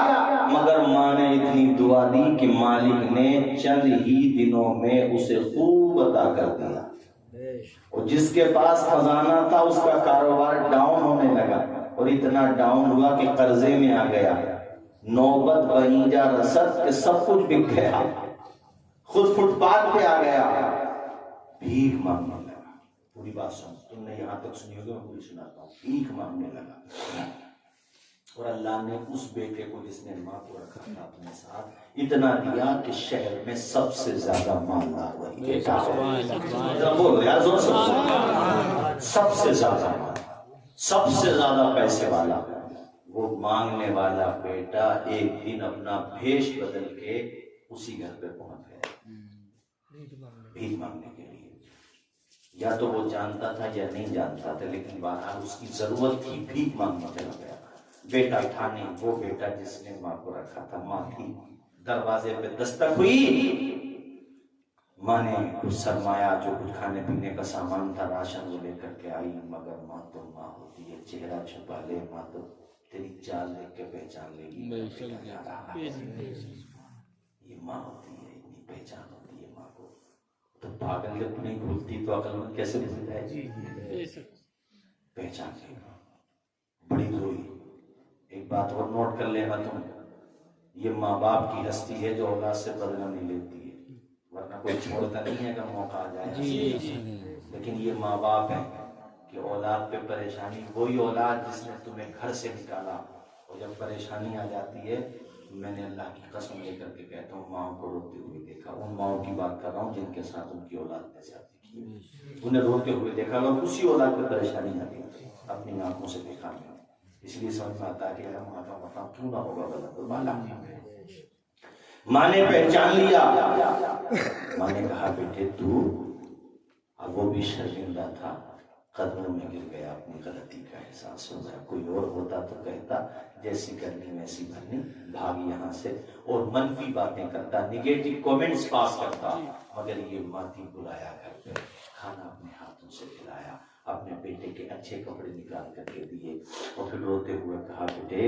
A: مگر ماں نے اتنی دعا دی کہ مالک نے چند ہی دنوں میں اسے خوب عطا کر دیا. اور جس کے پاس خزانہ تھا اس کا کاروبار ڈاؤن ہونے لگا, اور اتنا ڈاؤن ہوا کہ قرضے میں آ گیا, نوبت وہیں جا رسد کہ سب کچھ بک گیا, خود فٹ پاتھ پہ آ گیا, بھیک مانگنے لگا. پوری بات سن, تم نے یہاں تک سنی ہوگی, میں پوری سناتا ہوں. بھیک مانگنے لگا, اور اللہ نے اس بیٹے کو جس نے ماں کو رکھا تھا اپنے ساتھ اتنا دیا کہ شہر میں سب سے زیادہ مالدار وہی بیٹا ہے. بولو یار زور سے, سب سے زیادہ سب سے زیادہ پیسے والا وہ مانگنے والا بیٹا ایک دن اپنا بھیش بدل کے اسی گھر پہ پہنچ گیا بھیک مانگنے کے لیے. یا تو وہ جانتا تھا یا نہیں جانتا تھا, لیکن بہرحال اس کی ضرورت تھی, بھیک مانگنے چلا گیا. بیٹا تھا نہیں, وہ بیٹا جس نے ماں کو رکھا تھا, ماں تھی. دروازے پہ دستک ہوئی, ماں نے کچھ سرمایہ جو کچھ کھانے پینے کا سامان تھا راشن وہ لے کر کے آئی. مگر ماں تو ماں ہوتی ہے, چہرہ چھپا لے, ماں تو تیری چال دیکھ کے پہچان لے گی یہ ماں ہوتی ہے, اتنی پہچان ہوتی ہے ماں کو. تو پاگل جب نہیں بھولتی تو عقل مند کیسے بھول جائے گی, پہچان لے گا. بڑی روئی. ایک بات اور نوٹ کر لینا تم, یہ ماں باپ کی ہستی ہے جو اولاد سے بدلہ نہیں لیتی ہے, ورنہ کوئی چھوڑتا نہیں ہے اگر موقع آ جائے. لیکن یہ ماں باپ ہے کہ اولاد پہ پریشانی, وہی اولاد جس نے تمہیں گھر سے نکالا, اور جب پریشانی آ جاتی ہے, میں نے اللہ کی قسم لے کر کے کہتا ہوں ماؤں کو روتے ہوئے دیکھا. ان ماؤں کی بات کر رہا ہوں جن کے ساتھ ان کی اولاد نے زیادتی کی, انہیں روتے ہوئے دیکھا, اور اسی اولاد پہ پریشانی آتی ہے, اپنی آنکھوں سے دیکھا میں. اس لیے سمجھ میں آتا ہے کہ اگر ماں کا مقام کیوں نہ ہوگا بلند بالا. ماں نے پہچان لیا, ماں نے کہا بیٹے تو, اب وہ بھی شرمندہ تھا, قدموں میں گر گیا, اپنی غلطی کا احساس ہو گیا. کوئی اور ہوتا تو کہتا جیسی کرنی ویسی بھرنی, بھاگ یہاں سے, اور منفی باتیں کرتا, نگیٹو کومنٹس پاس کرتا. مگر یہ ماں تھی, بلایا گھر پہ, کھانا اپنے ہاتھوں سے کھلایا, اپنے بیٹے کے اچھے کپڑے نکال کر کے دیے, اور پھر روتے ہوئے کہا بیٹے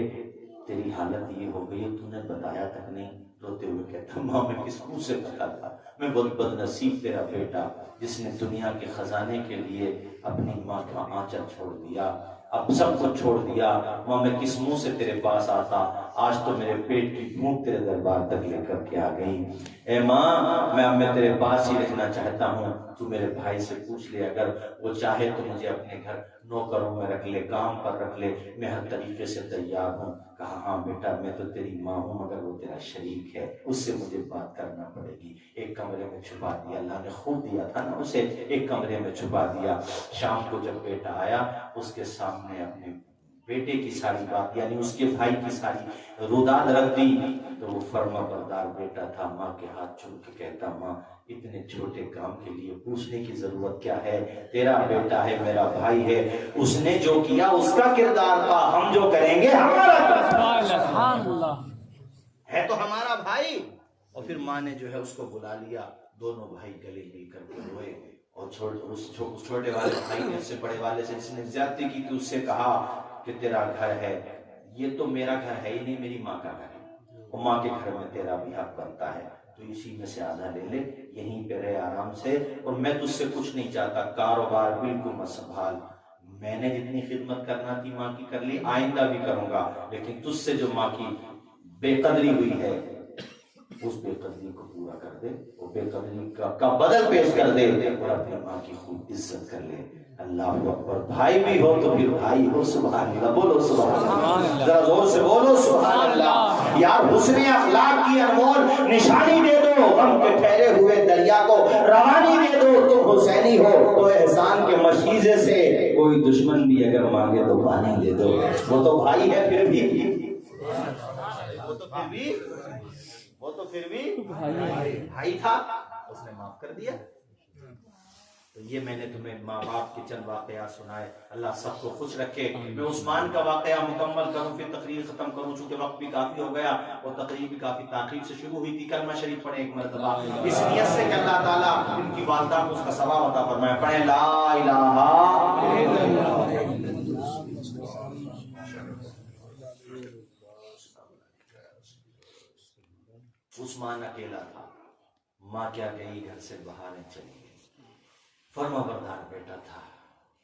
A: تیری حالت یہ ہو گئی, تو نے بتایا تک نہیں. روتے ہوئے کہتا ماں میں کس منہ سے بتاتا, میں بہت بد نصیب تیرا بیٹا جس نے دنیا کے خزانے کے لیے اپنی ماں کا آنچل چھوڑ دیا, اب سب کچھ چھوڑ دیا. ماں میں کس منہ سے تیرے پاس آتا, آج تو میرے پیٹ کی بھوک تیرے دربار تک لے کر کے آ گئی. اے ماں میں تیرے پاس ہی رہنا چاہتا ہوں, تو میرے بھائی سے پوچھ لے, اگر وہ چاہے تو مجھے اپنے گھر نوکروں میں رکھ لے, کام پر رکھ لے, میں ہر طریقے سے تیار ہوں. کہا ہاں بیٹا میں تو تیری ماں ہوں, مگر وہ تیرا شریک ہے, اس سے مجھے بات کرنا پڑے گی. ایک کمرے میں چھپا دیا, اللہ نے خوب دیا تھا نا اسے, ایک کمرے میں چھپا دیا. شام کو جب بیٹا آیا, اس کے سامنے اپنے بیٹے کی ساری بات, یعنی اس کے بھائی کی ساری روداد رکھ دی. تو وہ فرما بردار بیٹا تھا, ماں کے ہاتھ چھوڑ کے کہتا ماں اتنے چھوٹے کام کے لیے پوچھنے کی ضرورت کیا ہے, تیرا بیٹا ہے, میرا بھائی ہے, اس نے جو کیا اس کا کردار تھا, ہم جو کریں گے ہمارا ہے تو ہمارا بھائی. اور پھر ماں نے جو ہے اس کو بلا لیا, دونوں بھائی گلے مل کر کے روئے, اور اس چھوٹے والے بھائی نے اس سے بڑے والے سے جس نے زیادتی کی تھی اس سے کہا کہ تیرا گھر ہے, یہ تو میرا گھر ہے ہی نہیں, میری ماں کا گھر ہے, اور ماں کے گھر میں تیرا بھی حق بنتا ہے, تو اسی میں سے آدھا لے لے, یہیں پہ رہے آرام سے, اور میں تجھ سے کچھ نہیں چاہتا, کاروبار بالکل مت سنبھال. میں نے جتنی خدمت کرنا تھی ماں کی کر لی, آئندہ بھی کروں گا, لیکن تجھ سے جو ماں کی بے قدری ہوئی ہے اس بے قدری کو پورا کر دے, اور بے قدری کا بدل پیش کر دے, اور اپنی ماں کی خوب عزت کر لے. اللہ اکبر. بھائی بھی ہو تو پھر بھائی ہو, سبحان اللہ, بولو سبحان اللہ, ذرا زور سے بولو سبحان اللہ. یار حسن اخلاق کی انمول نشانی دے دو, غم کے ٹھہرے ہوئے دریا کو روانی دے دو. تم حسینی ہو تو احسان کے مشیزے سے کوئی دشمن بھی اگر مانگے تو پانی دے دو. وہ تو بھائی ہے پھر بھی, وہ تو پھر بھی بھائی تھا, اس نے معاف کر دیا. تو تو یہ میں نے تمہیں ماں باپ کے چند واقعات سنائے. اللہ سب کو خوش رکھے. میں عثمان کا واقعہ مکمل کروں پھر تقریر ختم کروں چونکہ وقت بھی کافی ہو گیا اور تقریر بھی کافی تاخیر سے شروع ہوئی تھی. کلمہ شریف پڑھیں ایک مرتبہ اس نیت سے کہ اللہ تعالیٰ ان کی والدہ کو اس کا ثواب عطا فرمائے. پڑھیں لا الہ الا اللہ. عثمان اکیلا تھا. ماں کیا گئی گھر سے باہر چلی گئی. فرما بردار بیٹا تھا.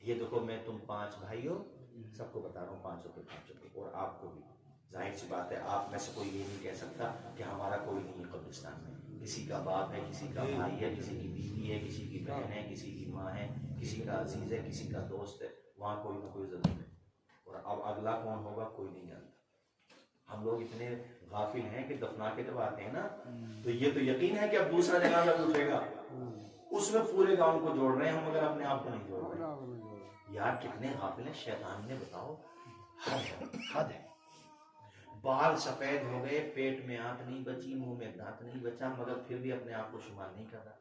A: یہ دیکھو میں تم 5 بھائی ہو, سب کو بتا رہا ہوں 5 کے 5 اور آپ کو بھی. ظاہر سی بات ہے آپ میں سے کوئی یہ نہیں کہہ سکتا کہ ہمارا کوئی نہیں ہے قبرستان میں. کسی کا باپ ہے, کسی کا بھائی ہے, کسی کی بیوی ہے, کسی کی بہن ہے, کسی کی ماں ہے, کسی کا عزیز ہے, کسی کا دوست ہے. وہاں کوئی نہ کوئی ضرور ہے. اور اب اگلا کون ہوگا کوئی نہیں جانتا. ہم لوگ اتنے غافل ہیں کہ دفنا کے جب آتے ہیں نا تو یہ تو یقین ہے کہ اب دوسرا جنازہ اٹھے گا, اس میں پورے گاؤں کو جوڑ رہے ہیں ہم, مگر اپنے آپ کو نہیں جوڑ رہے. یار کتنے غافل ہیں. شیطان نے بتاؤ حد ہے. بال سفید ہو گئے, پیٹ میں آنت نہیں بچی, منہ میں دانت نہیں بچا, مگر پھر بھی اپنے آپ کو شمار نہیں کر رہا.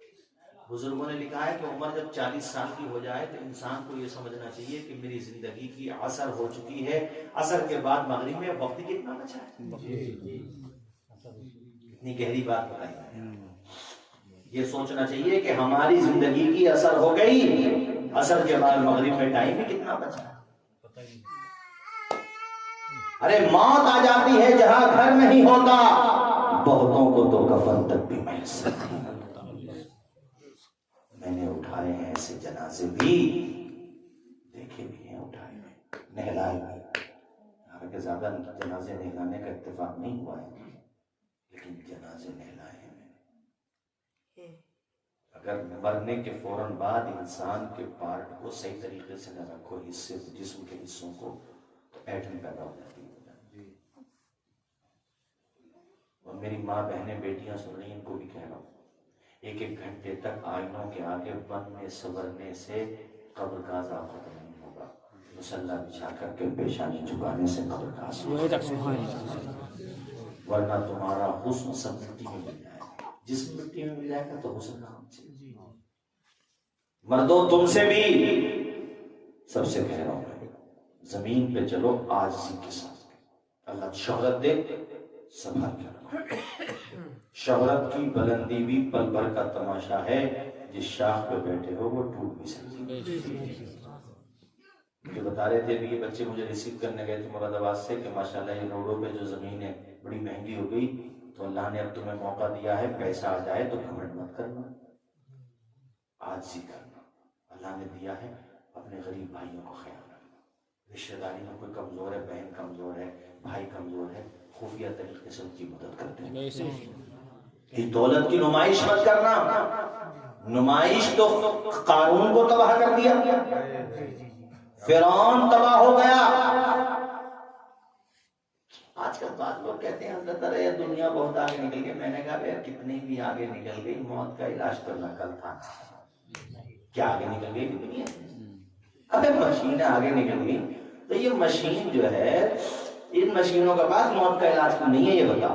A: بزرگوں نے لکھا ہے کہ عمر جب 40 سال کی ہو جائے تو انسان کو یہ سمجھنا چاہیے کہ میری زندگی کی عصر ہو چکی ہے. عصر کے بعد مغرب میں وقت کتنا بچا ہے. کتنی گہری بات بتائی ہے. یہ سوچنا چاہیے کہ ہماری زندگی کی عصر ہو گئی, عصر کے بعد مغرب میں ٹائم بھی کتنا بچا ہے. ارے موت آ جاتی ہے جہاں گھر نہیں ہوتا. بہتوں کو تو کفن تک بھی میسر نہیں. میں نے اٹھائے ہیں ایسے جنازے بھی, دیکھے بھی ہیں اٹھائے ہیں, نہلائے بھی. حالانکہ زیادہ جنازے نہلانے کا اتفاق نہیں ہوا ہے, لیکن جنازے نہلائے ہیں میں نے. اگر مرنے کے فوراً بعد انسان کے پارٹ کو صحیح طریقے سے نہ رکھو, حصے جسم کے حصوں کو, تو ایٹم پیدا ہو جاتی ہے. اور میری ماں بہنیں بیٹیاں سن رہی ہیں, ان کو بھی کہہ رہا ہوں, 1 گھنٹے تک آئینوں کے آگے بننے سنورنے سے قبر کا عذاب ختم نہیں ہوگا. مصلی بچھا کر کے پیشانی جھکانے سے قبر کا عذاب, ورنہ تمہارا حسن سب مٹی میں مل جائے گا. جس مٹی میں مل جائے گا تو حسن کا چاہیے. مردوں تم سے بھی سب سے کہہ رہا ہوں, زمین پہ چلو عاجزی کے ساتھ. اللہ شہرت دے سنبھال کر. شہرت کی بلندی بھی پل بھر کا تماشا ہے, جس شاخ پہ بیٹھے ہو وہ ٹوٹ بھی سکتی. مجھے بتا رہے تھے بھی یہ بچے مجھے ریسیو کرنے گئے تھے مراد آباد سے کہ ماشاءاللہ یہ روڈوں پہ جو زمین ہے بڑی مہنگی ہو گئی, تو اللہ نے اب تمہیں موقع دیا ہے, پیسہ آ جائے تو گھمنڈ مت کرنا, عاجزی کرنا. اللہ نے دیا ہے, اپنے غریب بھائیوں کو خیال رکھنا. رشتہ داری میں کوئی کمزور ہے, بہن کمزور ہے, بھائی کمزور ہے, خفیہ طریقے سے ان کی مدد کرتے ہیں. اس دولت کی نمائش مت کرنا. نمائش تو قارون کو تباہ کر دیا, فرعون تباہ ہو گیا. آج کل بعض لوگ کہتے ہیں حضرت ارے دنیا بہت آگے نکل گئی. میں نے کہا یار کتنی بھی آگے نکل گئی, موت کا علاج تو نقل تھا. کیا آگے نکل گئی دنیا؟ اگر مشینیں آگے نکل گئی تو یہ مشین جو ہے, ان مشینوں کے پاس موت کا علاج نہیں ہے, یہ بتا.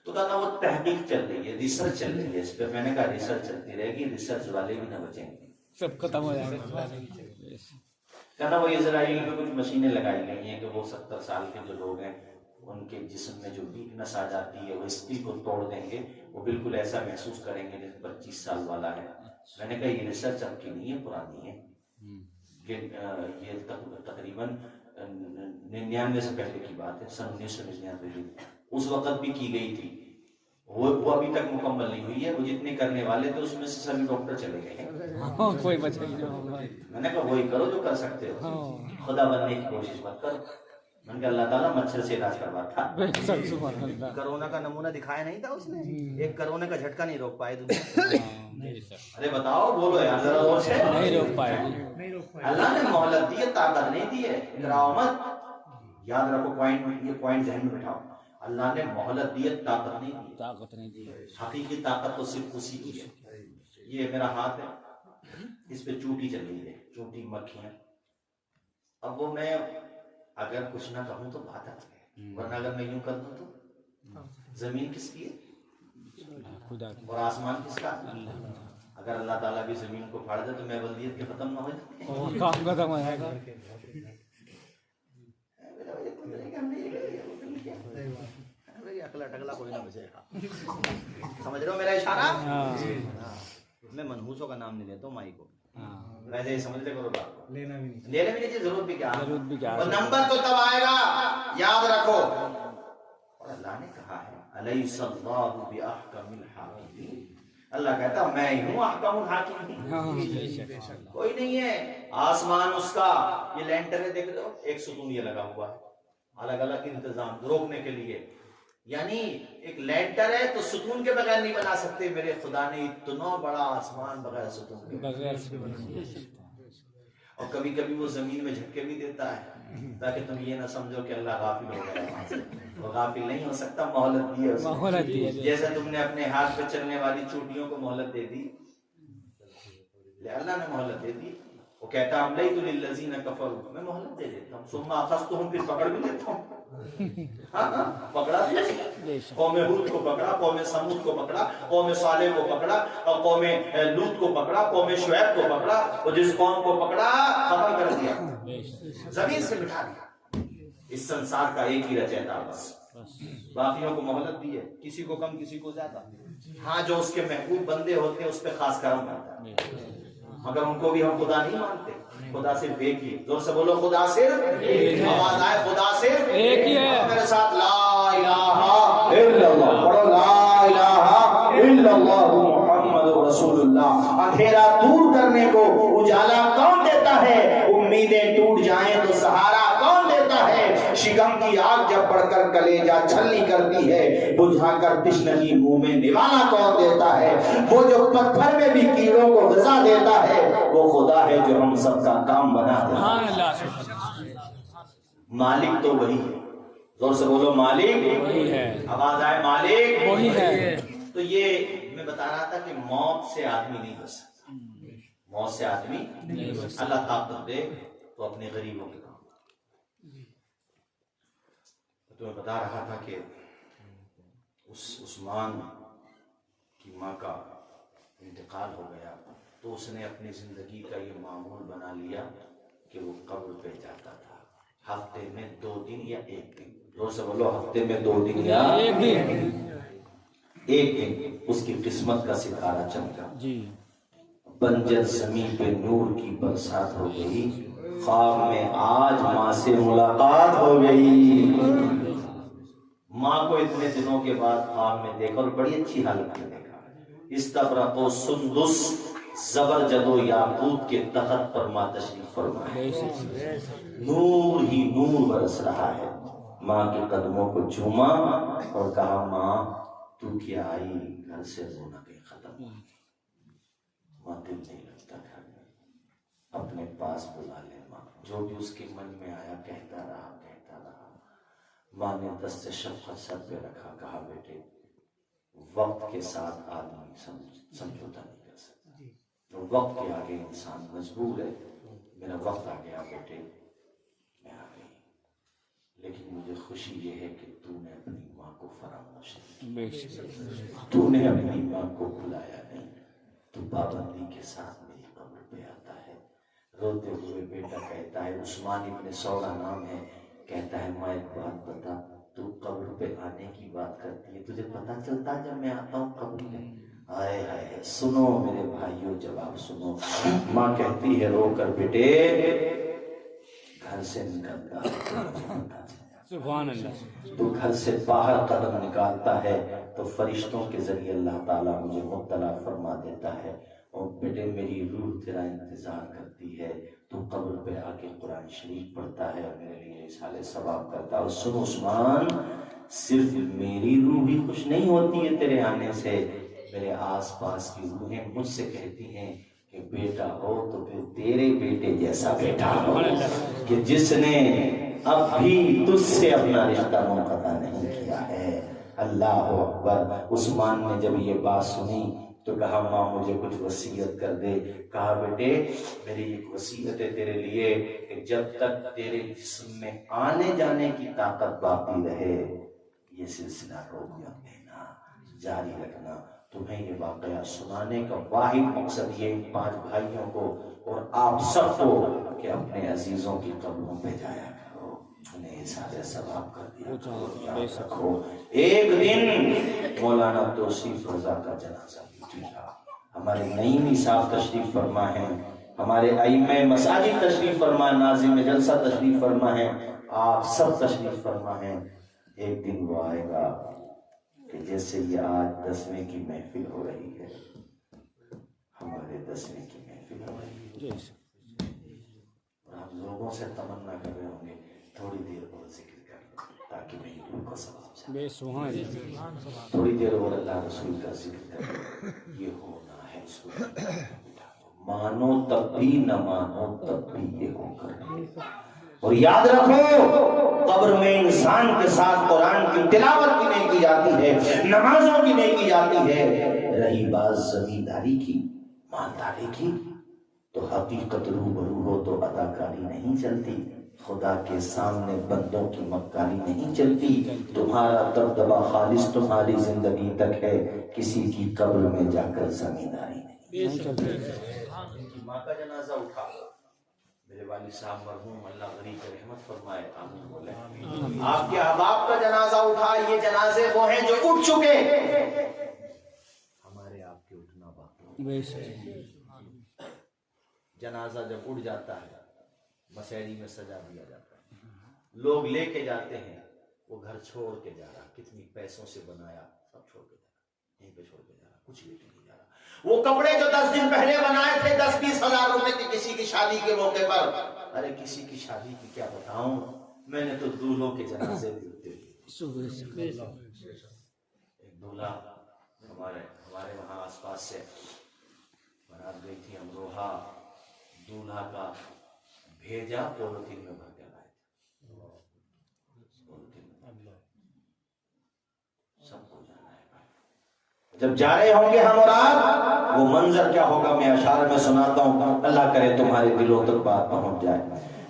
A: تو کہنا وہ تحقیق چل رہی ہے, ریسرچ چل رہی ہے اس پہ. میں نے کہا ریسرچ چلتی رہے گی, ریسرچ والے بھی نہ بچیں گے,
B: سب ختم ہو جائے گا.
A: کہنا وہ اسرائیل میں کچھ مشینیں لگائی گئی ہیں کہ وہ 70 سال کے جو لوگ ہیں ان کے جسم میں جو ویکنس آ جاتی ہے وہ اسٹیل کو توڑ دیں گے, وہ بالکل ایسا محسوس کریں گے جیسے 25 سال والا ہے. میں نے کہا یہ ریسرچ اب کی نہیں ہے, پرانی ہے. کہ یہ تقریباً 99 سے پہلے کی بات ہے, سن 1999 اس وقت بھی کی گئی تھی. وہ ابھی تک مکمل نہیں ہوئی ہے. وہ جتنے کرنے والے تھے اس میں سے سبھی ڈاکٹر چلے گئے ہیں.
B: کوئی بچے نہیں.
A: میں نے کہا وہی کرو جو کر سکتے ہو, خدا بننے کی کوشش مت کرو. میں نے کہا اللہ تعالیٰ مچھر سے علاج کروا تھا. کرونا کا نمونہ دکھایا نہیں تھا اس نے, ایک کرونا کا جھٹکا نہیں روک پائے دنیا. ارے بتاؤ, بولو یار ذرا اور سے.
B: نہیں روک پائے.
A: اللہ نے مہلت دی ہے, طاقت نہیں دی ہے. ڈراؤ مت, یاد رکھو پوائنٹ, یہ پوائنٹ ذہن میں بٹھاؤ. اللہ نے مہلت دی ہے, طاقت نہیں دی.
B: طاقت نہیں دی.
A: حقیقی طاقت تو صرف اسی کی ہے. یہ میرا ہاتھ ہے, اس پہ چوٹی چل رہی ہے, چوٹی مکھیاں. اب وہ میں اگر کچھ نہ کہوں تو بات ہے, ورنہ اگر میں یوں کر دوں تو زمین کس کی ہے
B: خدا
A: اور آسمان کس کا؟ اگر اللہ تعالیٰ کی زمین کو پھاڑ دے تو میں بلدیت کے ختم نہ ہو جائے.
B: اور کام ختم ہو جائے گا.
A: اگلا ٹگلا کوئی نہ بچے گا. سمجھ رہے ہو میرا اشارہ؟ میں منحوسوں کا نام نہیں لیتا ہوں مائی کو. ویسے ہی سمجھ لے کرو بات کو.
C: لینا بھی نہیں
A: لینے بھی نہیں چاہیے, ضرورت بھی کیا.
B: ضرورت بھی کیا.
A: اور نمبر تو تب آئے گا, یاد رکھو. اور اللہ نے کہا ہے الیس اللہ باحکم الحاکمین, اللہ کہتا میں ہی ہوں احکم الحاکمین, کوئی نہیں ہے. آسمان اس کا, یہ لینٹر ہے دیکھ دو, ایک ستون یہ لگا ہوا ہے, الگ الگ انتظام روکنے کے لیے. یعنی ایک لینٹر ہے تو ستون کے بغیر نہیں بنا سکتے. میرے خدا نے اتنا بڑا آسمان بغیر ستون کے
B: بغیر.
A: اور کبھی کبھی وہ زمین میں جھٹکے بھی دیتا ہے تاکہ تم یہ نہ سمجھو کہ اللہ غافل ہو گیا وہاں سے. وہ غافل نہیں ہو سکتا, مہلت دی ہے اس نے.
B: مہلت دی ہے.
A: جیسے تم نے اپنے ہاتھ پہ چلنے والی چوٹیوں کو مہلت دے دی, اللہ نے مہلت دے دی. وہ کہتا ہے املیت للذین کفروا, میں مہلت دے دیتا ہوں, ثم اخذتهم, پھر پکڑ بھی لیتا ہوں. پکڑا قوم ہود کو پکڑا, قوم سمود کو پکڑا, قوم صالح کو پکڑا, اور قوم لوط کو پکڑا, قوم شعیب کو پکڑا, اور جس قوم کو پکڑا ختم کر دیا, زمین سے مٹا دیا. اس سنسار کا ایک ہی رچیتا بس, باقیوں کو مہلت دی ہے, کسی کو کم کسی کو زیادہ. ہاں جو اس کے محبوب بندے ہوتے ہیں اس پہ خاص کرم کرتا ہے, مگر ان کو بھی ہم خدا نہیں مانتے. خدا صرف ایک ہی. زور سے بولو خدا صرف ایک ہے. آواز آئے خدا صرف
B: ایک ہی ہے.
A: میرے ساتھ لا الہ الا اللہ پڑھو, لا الہ الا اللہ محمد رسول اللہ. اندھیرا دور کرنے کو اجالا کون دیتا ہے؟ امیدیں ٹوٹ جائیں تو سہارا کون دیتا ہے؟ شکم کی آگ جب پڑھ کر کلیجہ چھلنی کرتی ہے, بجھا کر تشنگی منہ میں نوالا کون دیتا ہے؟ وہ جو پتھر میں بھی کیڑوں کو غذا دیتا ہے وہ خدا ہے جو ہم سب کا کام بنا دیتا ہے. مالک تو وہی ہے. زور سے بولو مالک
B: وہی ہے.
A: آواز آئے مالک
B: وہی ہے.
A: تو یہ میں بتا رہا تھا کہ موت سے آدمی نہیں بچ سکتا, موت سے آدمی نہیں بچ سکتا. اللہ طاقت دے تو اپنے غریبوں کے کام. تو میں بتا رہا تھا کہ اس عثمان کی ماں کا انتقال ہو گیا تو اس نے اپنی زندگی کا یہ معمول بنا لیا کہ وہ قبر پہ جاتا تھا ہفتے میں 2 دن یا 1 دن. زور سے بولو, ہفتے میں 2 دن یا 1 دن. اس کی قسمت کا ستارہ چمکا, بنجر زمین پہ نور کی برسات ہو گئی, خواب میں آج ماں سے ملاقات ہو گئی. ماں کو اتنے دنوں کے بعد خواب میں دیکھا اور بڑی اچھی حالت میں دیکھا. استبرق و سندس زبرجد و یاقوت کے تخت پر ماں تشریف فرمائے, نور ہی نور برس رہا ہے. ماں کے قدموں کو چوما اور کہا ماں تو کیا آئی, گھر سے رونقیں ختم. ماں دل نہیں لگتا گھر میں, اپنے پاس بلا لے ماں. جو بھی اس کے من میں آیا کہتا رہا. ماں نے دست شفقت سر پہ رکھا, کہا بیٹے وقت کے ساتھ آدمی سمجھوتا نہیں کر سکتا, وقت کے آگے انسان مجبور ہے. میرا وقت آ گیا بیٹے, میں آ گئی, لیکن مجھے خوشی یہ ہے کہ تو نے اپنی ماں کو فراموش نہیں, تو نے اپنی ماں کو بلایا نہیں. تو پابندی کے ساتھ میری قبر پہ آتا ہے. روتے ہوئے بیٹا کہتا ہے, عثمان ابن سودا نام ہے, کہتا ہے ماں ایک بات بتا, تو قبر پہ آنے کی بات کرتی ہے, تجھے پتا چلتا جب میں آتا ہوں قبر پہ؟ آئے ہائے, سنو میرے بھائیوں جواب سنو. ماں کہتی ہے رو کر بیٹے گھر سے نکلتا
B: سبحان اللہ.
A: تو گھر سے باہر قدم نکالتا ہے تو فرشتوں کے ذریعے اللہ تعالیٰ مجھے مطلع فرما دیتا ہے, اور بیٹے میری روح تیرا انتظار کرتی ہے. تو قبر پہ آ کے قرآن شریف پڑھتا ہے اور میرے لیے اصحال ثواب کرتا ہے. اور سن عثمان, صرف میری روح ہی خوش نہیں ہوتی ہے تیرے آنے سے, میرے آس پاس کی روحیں مجھ سے کہتی ہیں کہ بیٹا ہو تو پھر تیرے بیٹے جیسا بیٹا ہو, کہ جس نے اب بھی تجھ سے اپنا رشتہ منقطع نہیں کیا ہے. اللہ اکبر. عثمان نے جب یہ بات سنی تو کہا ماں مجھے کچھ وصیت کر دے. کہا بیٹے میری ایک وصیت ہے تیرے لیے کہ جب تک تیرے جسم میں آنے جانے کی طاقت باقی رہے یہ سلسلہ روک مت دینا. جاری رکھنا. تمہیں یہ واقعہ سنانے کا واحد مقصد یہ 5 بھائیوں کو اور آپ سب کو کہ اپنے عزیزوں کی قبروں پہ جایا کرو, انہیں اظہار ثواب کر دیا کرو. یاد رکھو ایک دن مولانا توصیف رضا کا جنازہ بھی اٹھا. ہمارے نعیمی صاحب تشریف فرما ہیں, ہمارے ائمہ مساجد تشریف فرما, ناظم جلسہ تشریف فرما ہیں, آپ سب تشریف فرما ہیں. ایک دن وہ آئے گا کہ جیسے یہ آج 10ویں کی محفل ہو رہی ہے, ہمارے 10ویں کی محفل ہو رہی ہے, اور ہم لوگوں سے تمنا کر رہے ہوں گے تھوڑی دیر اور ذکر کر لو تاکہ میری روح کو ثواب جائے. تھوڑی دیر اور اللہ رسول کا ذکر کر لو, یہ ہونا ہے اس کو مانو تب بھی نہ مانو تب بھی یہ ہو کر. اور یاد رکھو قبر میں انسان کے ساتھ قرآن کی تلاوت بھی نہیں کی جاتی ہے, نمازوں بھی نہیں کی جاتی ہے. رہی بات زمینداری کی, مالداری کی, تو حقیقت روبرو ہو تو اداکاری نہیں چلتی, خدا کے سامنے بندوں کی مکاری نہیں چلتی. تمہارا دبدبہ خالص تمہاری زندگی تک ہے, کسی کی قبر میں جا کر زمینداری نہیں چلتی. ماں کا جنازہ اٹھا, میرے والد صاحب مرحوم اللہ غریب رحمت فرمائے, آمین بولے. آپ کے احباب کا جنازہ اٹھا, یہ جنازے وہ ہیں جو اٹھ چکے, ہمارے آپ کے اٹھنا باقی. جنازہ جب اٹھ جاتا ہے مسیری میں سجا دیا جاتا ہے, لوگ لے کے جاتے ہیں, وہ گھر چھوڑ کے جا رہا, کتنی پیسوں سے بنایا سب چھوڑ کے جا رہا, یہیں پہ چھوڑ کے جا رہا, کچھ لے کے نہیں جا رہا. وہ کپڑے جو 10 دن پہلے بنائے تھے 10-20 ہزار روپے کی کسی کی شادی کے موقع پر, ارے کسی کی شادی کی کیا بتاؤں, میں نے تو دولہوں کے جنازے بھی دیکھے. ایک دولہا ہمارے وہاں آس پاس سے بارات گئی تھی امروہہ, دولہا کا بھیجا پولیتھین میں بھر کے لائے تھے. سب کو جانا ہے بھائی, جب جا رہے ہوں گے ہم اور آپ, وہ منظر کیا ہوگا میں اشعار میں سناتا ہوں, اللہ کرے تمہارے دلوں تک بات پہنچ جائے.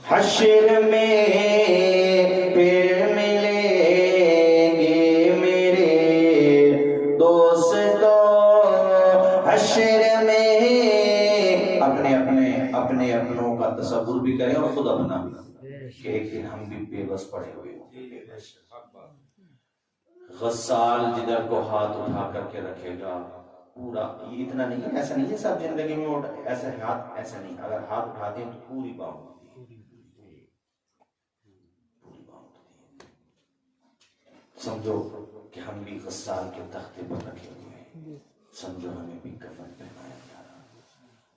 A: حشر میں پھر ملیں گے میرے دوستو, حشر میں اپنے اپنوں کا تصور بھی کریں اور خود اپنا بھی, کہ ایک دن ہم بھی بے بس پڑے ہوئے ہوں گے. غسال جدھر کو ہاتھ اٹھا کر کے رکھے گا پورا, یہ اتنا نہیں ہے, ایسا نہیں ہے سب زندگی میں ایسے ہاتھ, ایسا نہیں, اگر ہاتھ اٹھا دیں تو پوری باؤں ہوتی ہے, پوری باؤں ہوتی ہے. سمجھو کہ ہم بھی غسال کے تختے پر رکھے ہوئے ہیں, سمجھو ہمیں بھی کفن پہنایا جا رہا,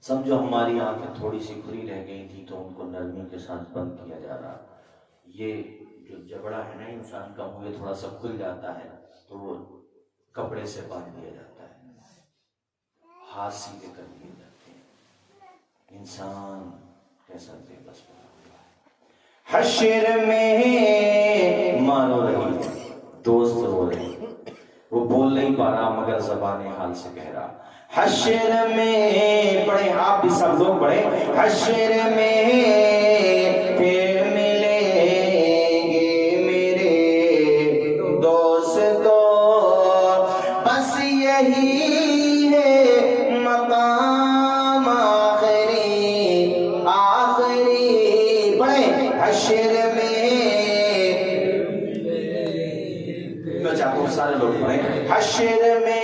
A: سمجھو ہماری آنکھیں تھوڑی سی کھلی رہ گئی تھی تو ان کو نرمی کے ساتھ بند کیا جا رہا. یہ جو جبڑا ہے نا انسان کا, منہ تھوڑا سا کھل جاتا ہے تو وہ کپڑے سے باندھ دیا جاتا ہے, ہاتھ سیدھے کر دیے جاتے ہیں. انسان کیسا بے بس بنا ہوا ہے. حشر میں ماں رو رہی ہے, دوست رو رہے, وہ بول نہیں پا رہا مگر زبان حال سے کہہ رہا. حشر میں پڑھے, آپ بھی سب لوگ پڑھے, حشر میں پھر ملیں گے میرے دوستو, بس یہی ہے مقام آخری, پڑھے حشر میں چاہو سارے لوگ پڑھے, حشر میں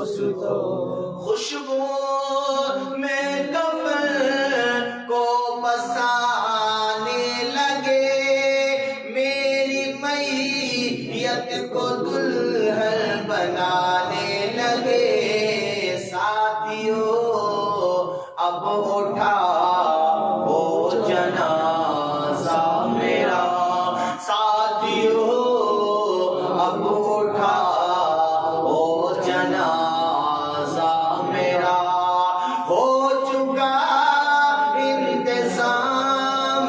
A: دوستو خوشبو میں کفن کو بسانے لگے، میری میت کو دلہن بنانے لگے، ساتھیو اب اٹھا وہ جنازہ میرا، ساتھیو اب اٹھا وہ جنازہ میرا، ہو چکا انتظام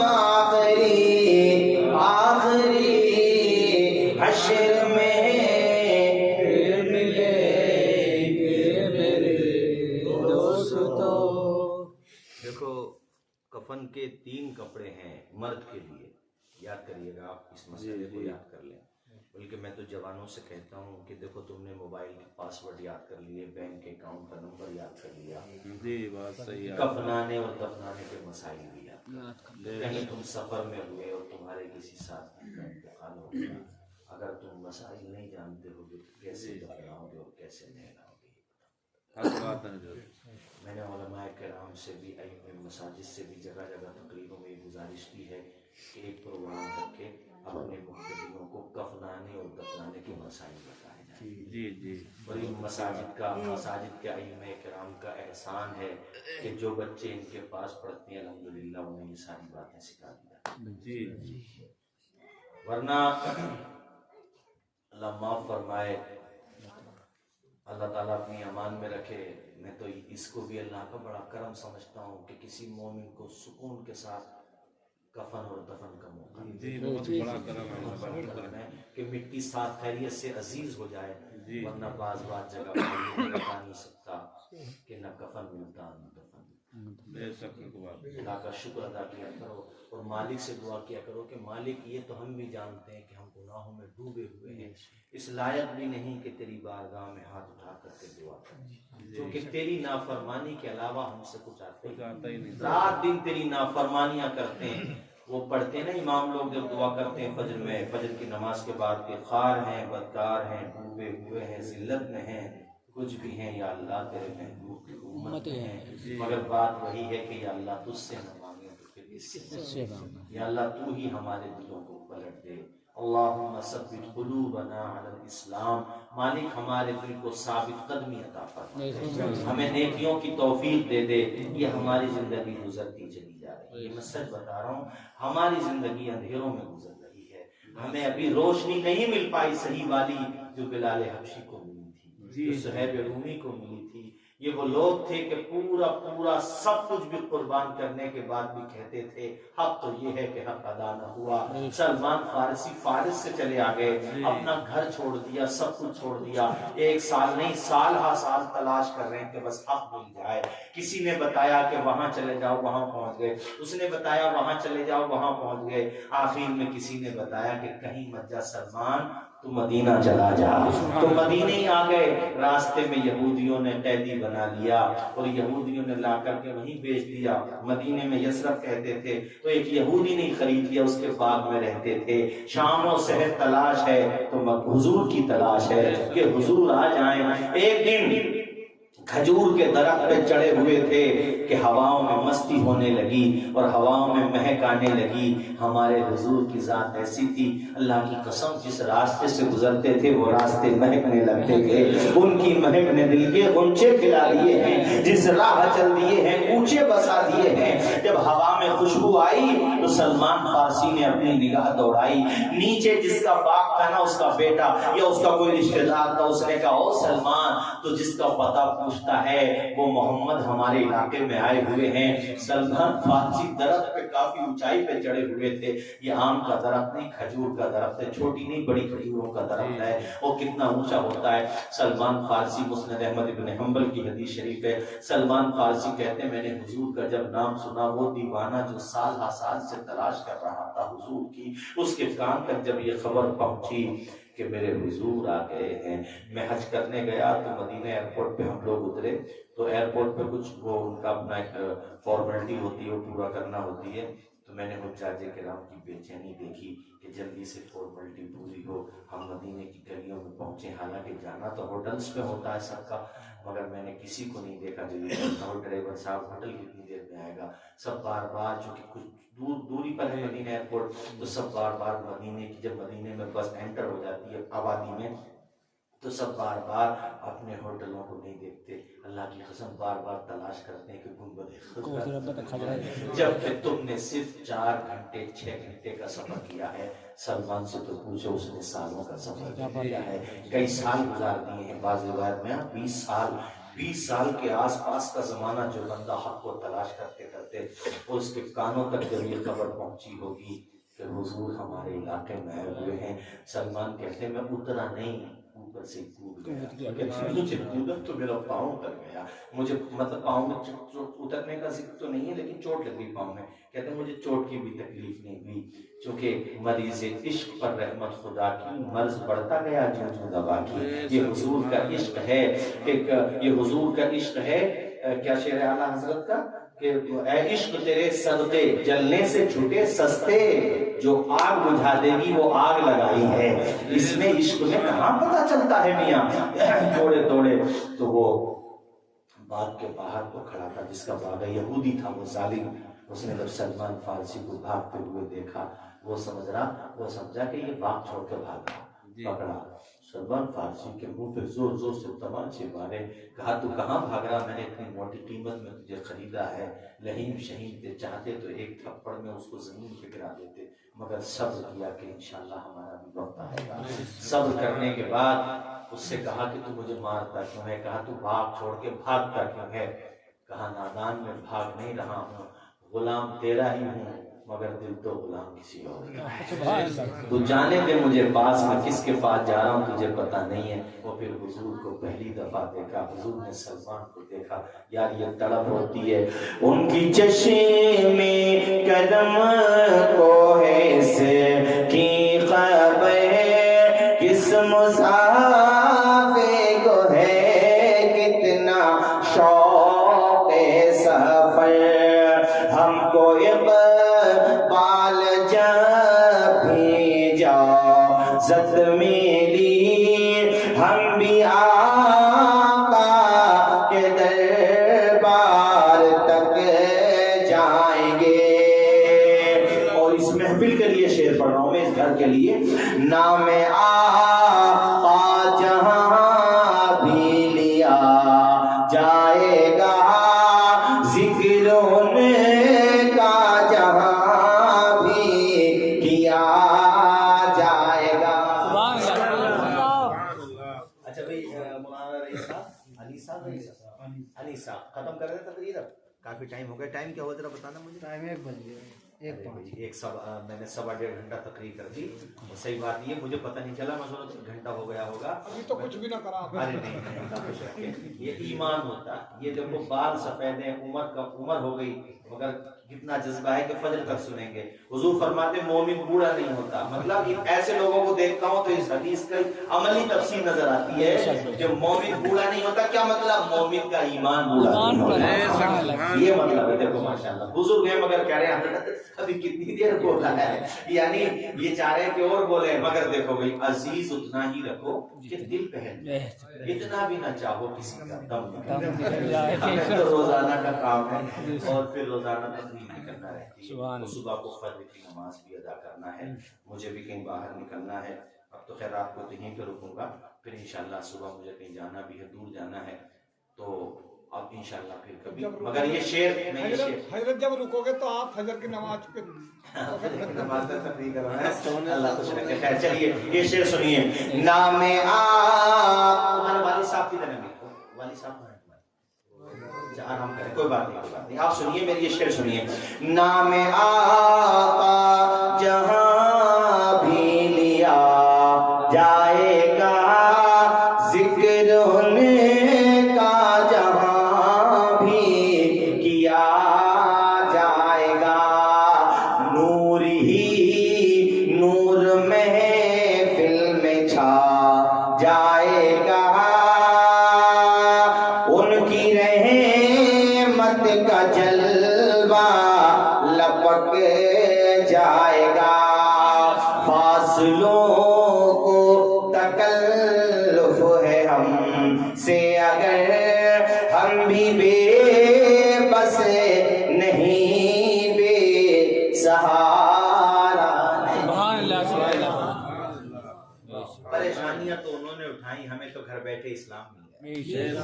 A: آخری حشر میں ملے میرے دوستو۔ دیکھو کفن کے 3 کپڑے ہیں مرد کے لیے، یاد کریے گا آپ اس مسئلے کو یاد کر لیں۔ بلکہ میں تو جوانوں سے کہتا ہوں کہ دیکھو تم نے موبائل کے پاسورڈ یاد کر لیے، بینک اکاؤنٹ کا نمبر یاد کر لیا،
B: جی بات صحیح ہے،
A: کفنانے اور دفنانے کے مسائل بھی یاد کر لیں۔ کہیں تم سفر میں ہوئے اور تمہارے کسی ساتھی کا انتقال ہو گیا، اگر تم مسائل نہیں جانتے ہو گے تو کیسے دفناؤ گے اور کیسے نہلاؤ گے؟ میں نے علماء کرام سے بھی، ائمہ مساجد سے بھی جگہ جگہ تقریروں میں یہ گزارش کی ہے کہ ایک پروگرام رکھ کے اپنے مقتدیوں کو کفنانے اور دفنانے کے مسائل بتائے جائیں۔
B: جی جی،
A: اور ان مساجد کے ائمہ کرام کا احسان ہے کہ جو بچے ان کے پاس پڑھتے ہیں الحمدللہ انہیں یہ ساری باتیں سکھا دیا۔
B: جی جی،
A: ورنہ اللہ معاف فرمائے، اللہ تعالیٰ اپنی امان میں رکھے، میں تو اس کو بھی اللہ کا بڑا کرم سمجھتا ہوں کہ کسی مومن کو سکون کے ساتھ کفن اور دفن کا موقع
B: جی بہت بڑا کرم ہے
A: کہ مٹی ساتھ خیریت سے عزیز ہو جائے، ورنہ بعض جگہ پر یہ بتا نہیں سکتا کہ نہ کفن ملتا نہ دفن۔ اللہ کا شکر ادا کیا کرو اور مالک سے دعا کیا کرو کہ مالک یہ تو ہم بھی جانتے ہیں کہ ہم گناہوں میں ڈوبے ہوئے ہیں، اس لائق بھی نہیں کہ تیری بارگاہ میں ہاتھ اٹھا کر کے دعا کریں، کیونکہ تیری نافرمانی کے علاوہ ہم سے کچھ آتا ہی نہیں، رات دن تیری نافرمانیاں کرتے ہیں۔ وہ پڑھتے ہیں نا امام لوگ جب دعا کرتے ہیں فجر میں، فجر کی نماز کے بعد کہ خار ہیں، بدکار ہیں، ڈوبے ہوئے ہیں، ذلت میں ہیں، کچھ بھی ہیں یا اللہ تیرے محبوب کی امت میں ہیں، مگر بات وہی ہے کہ یا اللہ تجھ سے نہ مانگے تو پھر اس سے مانگے، یا اللہ تو ہی ہمارے دلوں کو پلٹ دے۔ اللہم ثبت قلوبنا علی الاسلام، مالک ہمارے دل کو ثابت قدمی عطا فرما، ہمیں نیکیوں کی توفیق دے دے۔ یہ ہماری زندگی گزرتی چلی جا رہی ہے، یہ میں سچ بتا رہا ہوں، ہماری زندگی اندھیروں میں گزر رہی ہے، ہمیں ابھی روشنی نہیں مل پائی صحیح والی جو بلال حبشی کو ملی تھی، جو صہیب رومی کو ملی تھی۔ یہ وہ لوگ تھے کہ پورا سب کچھ بھی قربان کرنے کے بعد بھی کہتے تھے حق تو یہ ہے کہ حق ادا نہ ہوا۔ سلمان فارسی فارس سے چلے آگئے، اپنا گھر چھوڑ دیا، سب کچھ چھوڑ دیا، 1 سال نہیں سال ہا سال تلاش کر رہے ہیں کہ بس حق مل جائے۔ کسی نے بتایا کہ وہاں چلے جاؤ، وہاں پہنچ گئے، اس نے بتایا وہاں چلے جاؤ، وہاں پہنچ گئے، آخر میں کسی نے بتایا کہ کہیں مت جا سلمان، تو مدینہ چلا جا، تو مدینے ہی آ گئے۔ راستے میں یہودیوں نے قیدی بنا لیا اور یہودیوں نے لا کر کے وہیں بیچ دیا۔ مدینے میں یثرب کہتے تھے، تو ایک یہودی نے خرید لیا، اس کے باغ میں رہتے تھے۔ شام و سحر تلاش ہے تو حضور کی تلاش ہے کہ حضور آ جائیں۔ ایک دن کھجور کے درخت پہ چڑھے ہوئے تھے کہ ہواؤں میں مستی ہونے لگی اور ہواؤں میں مہک آنے لگی۔ ہمارے حضور کی ذات ایسی تھی، اللہ کی قسم جس راستے سے گزرتے تھے وہ راستے مہکنے لگتے تھے، ان کی مہک نے دل کے غنچے کھلا دیے ہیں، جس راہ چل دیے ہیں اونچے بسا دیے ہیں۔ جب ہوا میں خوشبو آئی تو سلمان فارسی نے اپنی نگاہ دوڑائی، نیچے جس کا باغ تھا نا اس کا بیٹا یا اس کا کوئی رشتہ دار تھا، اس نے کہا او سلمان تو جس کا پتہ پوچھتا ہے وہ محمد ہمارے علاقے میں آئے ہوئے ہیں۔ سلمان فارسی درخت پہ کافی اونچائی پہ چڑھے ہوئے تھے، یہ آم کا درخت نہیں کھجور کا درخت ہے، چھوٹی نہیں بڑی کھجوروں کا درخت ہے، وہ کتنا اونچا ہوتا ہے۔ سلمان فارسی مسند احمد ابن حنبل کی حدیث شریف ہے، سلمان فارسی کہتے ہیں میں نے حضور کا جب نام سنا، وہ دیوانہ جو سال ہا سال سے تلاش کر رہا تھا حضور کی، اس کے کان تک جب یہ خبر پہنچی کہ میرے حضور آ گئے ہیں۔ میں حج کرنے گیا تو مدینہ ایئرپورٹ پہ ہم لوگ اترے، تو ایئرپورٹ پہ کچھ وہ ان کا اپنا ایک فارمیلٹی ہوتی ہے وہ پورا کرنا ہوتی ہے، تو تو میں نے حجاج کرام کی بے چینی دیکھی کہ جلدی سے فارملٹی پوری ہو، ہم مدینے کی گلیوں میں پہنچے، حالانکہ جانا تو ہوٹلس پہ ہوتا ہے سب کا، مگر میں نے کسی کو نہیں دیکھا جو یہ کہتا ہو ڈرائیور صاحب ہوٹل کتنی دیر میں آئے گا. سب بار بار، چونکہ کچھ دوری پر ہے مدینہ ایئرپورٹ، تو سب بار بار مدینے کی، جب مدینے میں بس انٹر ہو جاتی ہے آبادی میں، تو سب بار بار اپنے ہوٹلوں کو نہیں دیکھتے، اللہ کی قسم بار بار تلاش کرتے ہیں کہ گنبد. جب کہ تم نے صرف 4 گھنٹے 6 گھنٹے کا سفر کیا ہے، سلمان سے تو پوچھو اس نے سالوں کا سفر کیا ہے، کئی سال گزار دیے ہیں. بعض روایت میں 20 سال کے آس پاس کا زمانہ جو بندہ حق کو تلاش کرتے کرتے اس کے کانوں تک جب یہ خبر پہنچی ہوگی کہ حضور ہمارے علاقے میں آئے ہوئے ہیں. سلمان کہتے ہیں میں اترا نہیں، اوپر سے کود گیا. مجھے کودن تو میرا پاؤں اتر گیا، مجھے مطلب پاؤں میں اترنے کا ذکر تو نہیں ہے لیکن چوٹ لگ گئی پاؤں میں. کہتے ہیں مجھے چوٹ کی بھی تکلیف نہیں ہوئی، چونکہ مریض عشق پر رحمت خدا کی، مرض بڑھتا گیا جو دوا کی. یہ حضور کا عشق ہے، یہ حضور کا عشق ہے. کیا شعر ہے اعلیٰ حضرت کا کہ اے عشق تیرے صدقے جلنے سے چھوٹے سستے، جو آگ بجھا دے گی وہ آگ لگائی ہے. اس میں عشق میں کہاں پتہ چلتا ہے میاں توڑے توڑے. تو وہ باغ کے باہر کو کھڑا تھا جس کا باغ یہودی تھا، وہ ظالم. اس نے جب سلمان فارسی کو بھاگتے ہوئے دیکھا، وہ سمجھا کہ یہ باغ چھوڑ کے بھاگا. پکڑا سلمان فارسی کے منہ پہ زور زور سے تمانچے مارے. کہا تو کہاں بھاگ رہا، میں نے اتنی موٹی قیمت میں تجھے خریدا ہے. لہیم شہیم تھے، چاہتے تو ایک تھپڑ میں اس کو زمین پہ گرا دیتے، مگر صبر کیا کہ انشاءاللہ ہمارا بھی وقت آئے گا. صبر کرنے کے بعد اس سے کہا کہ تو مجھے مارتا کیوں ہے؟ کہا تو باغ چھوڑ کے بھاگتا کیوں ہے؟ کہا نادان میں بھاگ نہیں رہا ہوں، غلام تیرا ہی ہوں، مگر دل تو غلام کسی اور کا. تو جانے دے مجھے پاس، میں کس کے پاس جا رہا ہوں تجھے پتہ نہیں ہے. وہ پھر حضور کو پہلی دفعہ دیکھا، حضور نے سلمان کو دیکھا. یار یہ تڑپ ہوتی ہے ان کی چشم قدم کو ہے سے کی خبر، کس مسافر کو ہے کتنا شوق سفر. ہم کو اقبال جب بھی اجازت ملی، ہم بھی آقا کے دربار تک جائیں گے. اور اس محفل کے لیے شعر پڑھ رہا ہوں میں، اس گھر کے لیے. نام آقا جہاں بھی لیا جائے گا، ذکر ان کا جہاں بھی کیا جائے گا. اچھا بھائی، مولانا رئیس صاحب، علی صاحب ختم کر رہے ہیں تقریر. اب کافی ٹائم ہو گیا. ٹائم کیا ہوا ذرا بتانا مجھے.
C: ٹائم 1 بج گیا.
A: میں نے 1.5 گھنٹہ تقریر کر دی. صحیح بات یہ مجھے پتہ نہیں چلا، میں سوچا 1 گھنٹہ ہو گیا ہوگا.
D: ابھی تو کچھ بھی نہ کرا.
A: ارے نہیں، یہ ایمان ہوتا. یہ دیکھو بال سفید ہیں، عمر ہو گئی، مگر کتنا جذبہ ہے کہ فجر تک سنیں گے. حضور فرماتے مومن بوڑھا نہیں ہوتا. مطلب ایسے لوگوں کو دیکھتا ہوں تو اس حدیث کا عملی تفسیر نظر آتی ہے. جو مومن بوڑھا نہیں ہوتا، کیا مطلب؟ مومن کا ایمان بوڑھا نہیں ہوتا، یہ مطلب ہے. دیکھو ماشاءاللہ بزرگ ہیں مگر کہہ رہے ہیں ابھی کتنی دیر بول رہا ہے. یعنی یہ چاہ رہے ہیں کہ اور بولے، مگر دیکھو بھائی عزیز اتنا ہی رکھو کہ دل پہل جائے، اتنا بھی نہ چاہو کسی کا دم نکل. تو روزانہ کا کام ہے اور پھر روزانہ تقریر بھی کرنا رہتی ہے. صبح کو فجر کی نماز بھی ادا کرنا ہے، مجھے بھی کہیں باہر نکلنا ہے. اب تو خیر آپ کو یہیں پہ رکوں گا، پھر انشاءاللہ صبح مجھے کہیں جانا بھی ہے، دور جانا ہے. تو اب انشاءاللہ پھر کبھی. مگر یہ شعر میں
D: حضرت جب رکو گے تو آپ فجر کی نماز پہ
A: نماز تقریر کر رہا ہے. اللہ خوش رکھے. خیر چلیے یہ شعر سنیے. نام تمہارے والد صاحب کی طرح بھی، والد صاحب آرام کریں، کوئی بات نہیں. آپ سنیے میری یہ شعر سنیے. نام آقا جہاں بھی لیا جائے گا، ذکر ان کا جہاں بھی کیا جائے گا. نور ہی نور محفل میں چھا جائے گا، ان کی رحمت کا جلوہ لپک ہم بھی بے بس نہیں بے سہارا پریشانیاں تو انہوں نے اٹھائی، ہمیں تو گھر بیٹھے اسلام مل گیا،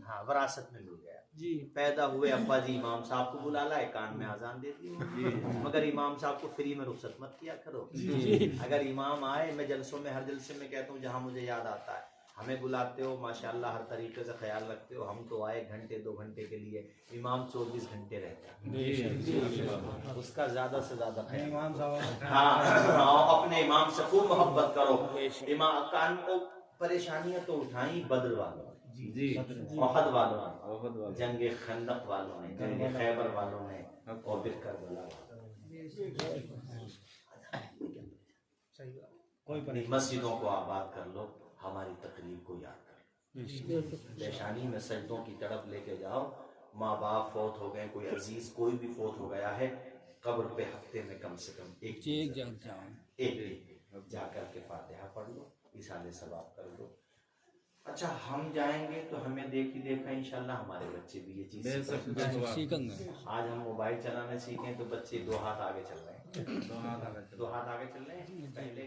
A: ہاں وراثت میں مل گیا جی۔ پیدا ہوئے ابا جی امام صاحب کو بلا لائے، کان میں اذان دے دی، مگر امام صاحب کو فری میں رخصت مت کیا کرو۔ اگر امام آئے، میں جلسوں میں ہر جلسے میں کہتا ہوں جہاں مجھے یاد آتا ہے، ہمیں بلاتے ہو ماشاءاللہ، ہر طریقے سے خیال رکھتے ہو، ہم تو آئے گھنٹے 2 گھنٹے کے لیے، امام 24 گھنٹے رہتا ہے، اس کا زیادہ سے زیادہ خیال۔ ہاں اپنے امام سے خوب محبت کرو۔ امام کان کو پریشانیاں تو اٹھائیں بدر والوں نے،
B: جی
A: احد والوں نے، جنگ خندق والوں نے، جنگ خیبر والوں نے، اور پھر کربلا اپنی مسجدوں کو آباد کر لو، ہماری تقریب کو یاد کر لو، پیشانی میں سجدوں کی طرف لے کے جاؤ۔ ماں باپ فوت ہو گئے، کوئی عزیز کوئی بھی فوت ہو گیا ہے، قبر پہ ہفتے میں کم سے کم ایک جا کر کے فاتحہ پڑھ لو، اِیصال ثواب کر لو۔ اچھا ہم جائیں گے تو ہمیں دیکھی دیکھا انشاءاللہ ہمارے بچے بھی یہ چیز سیکھیں گے۔ آج ہم موبائل چلانے سیکھیں تو بچے 2 ہاتھ آگے چل رہے ہیں، 2 ہاتھ آگے چل رہے ہیں، پہلے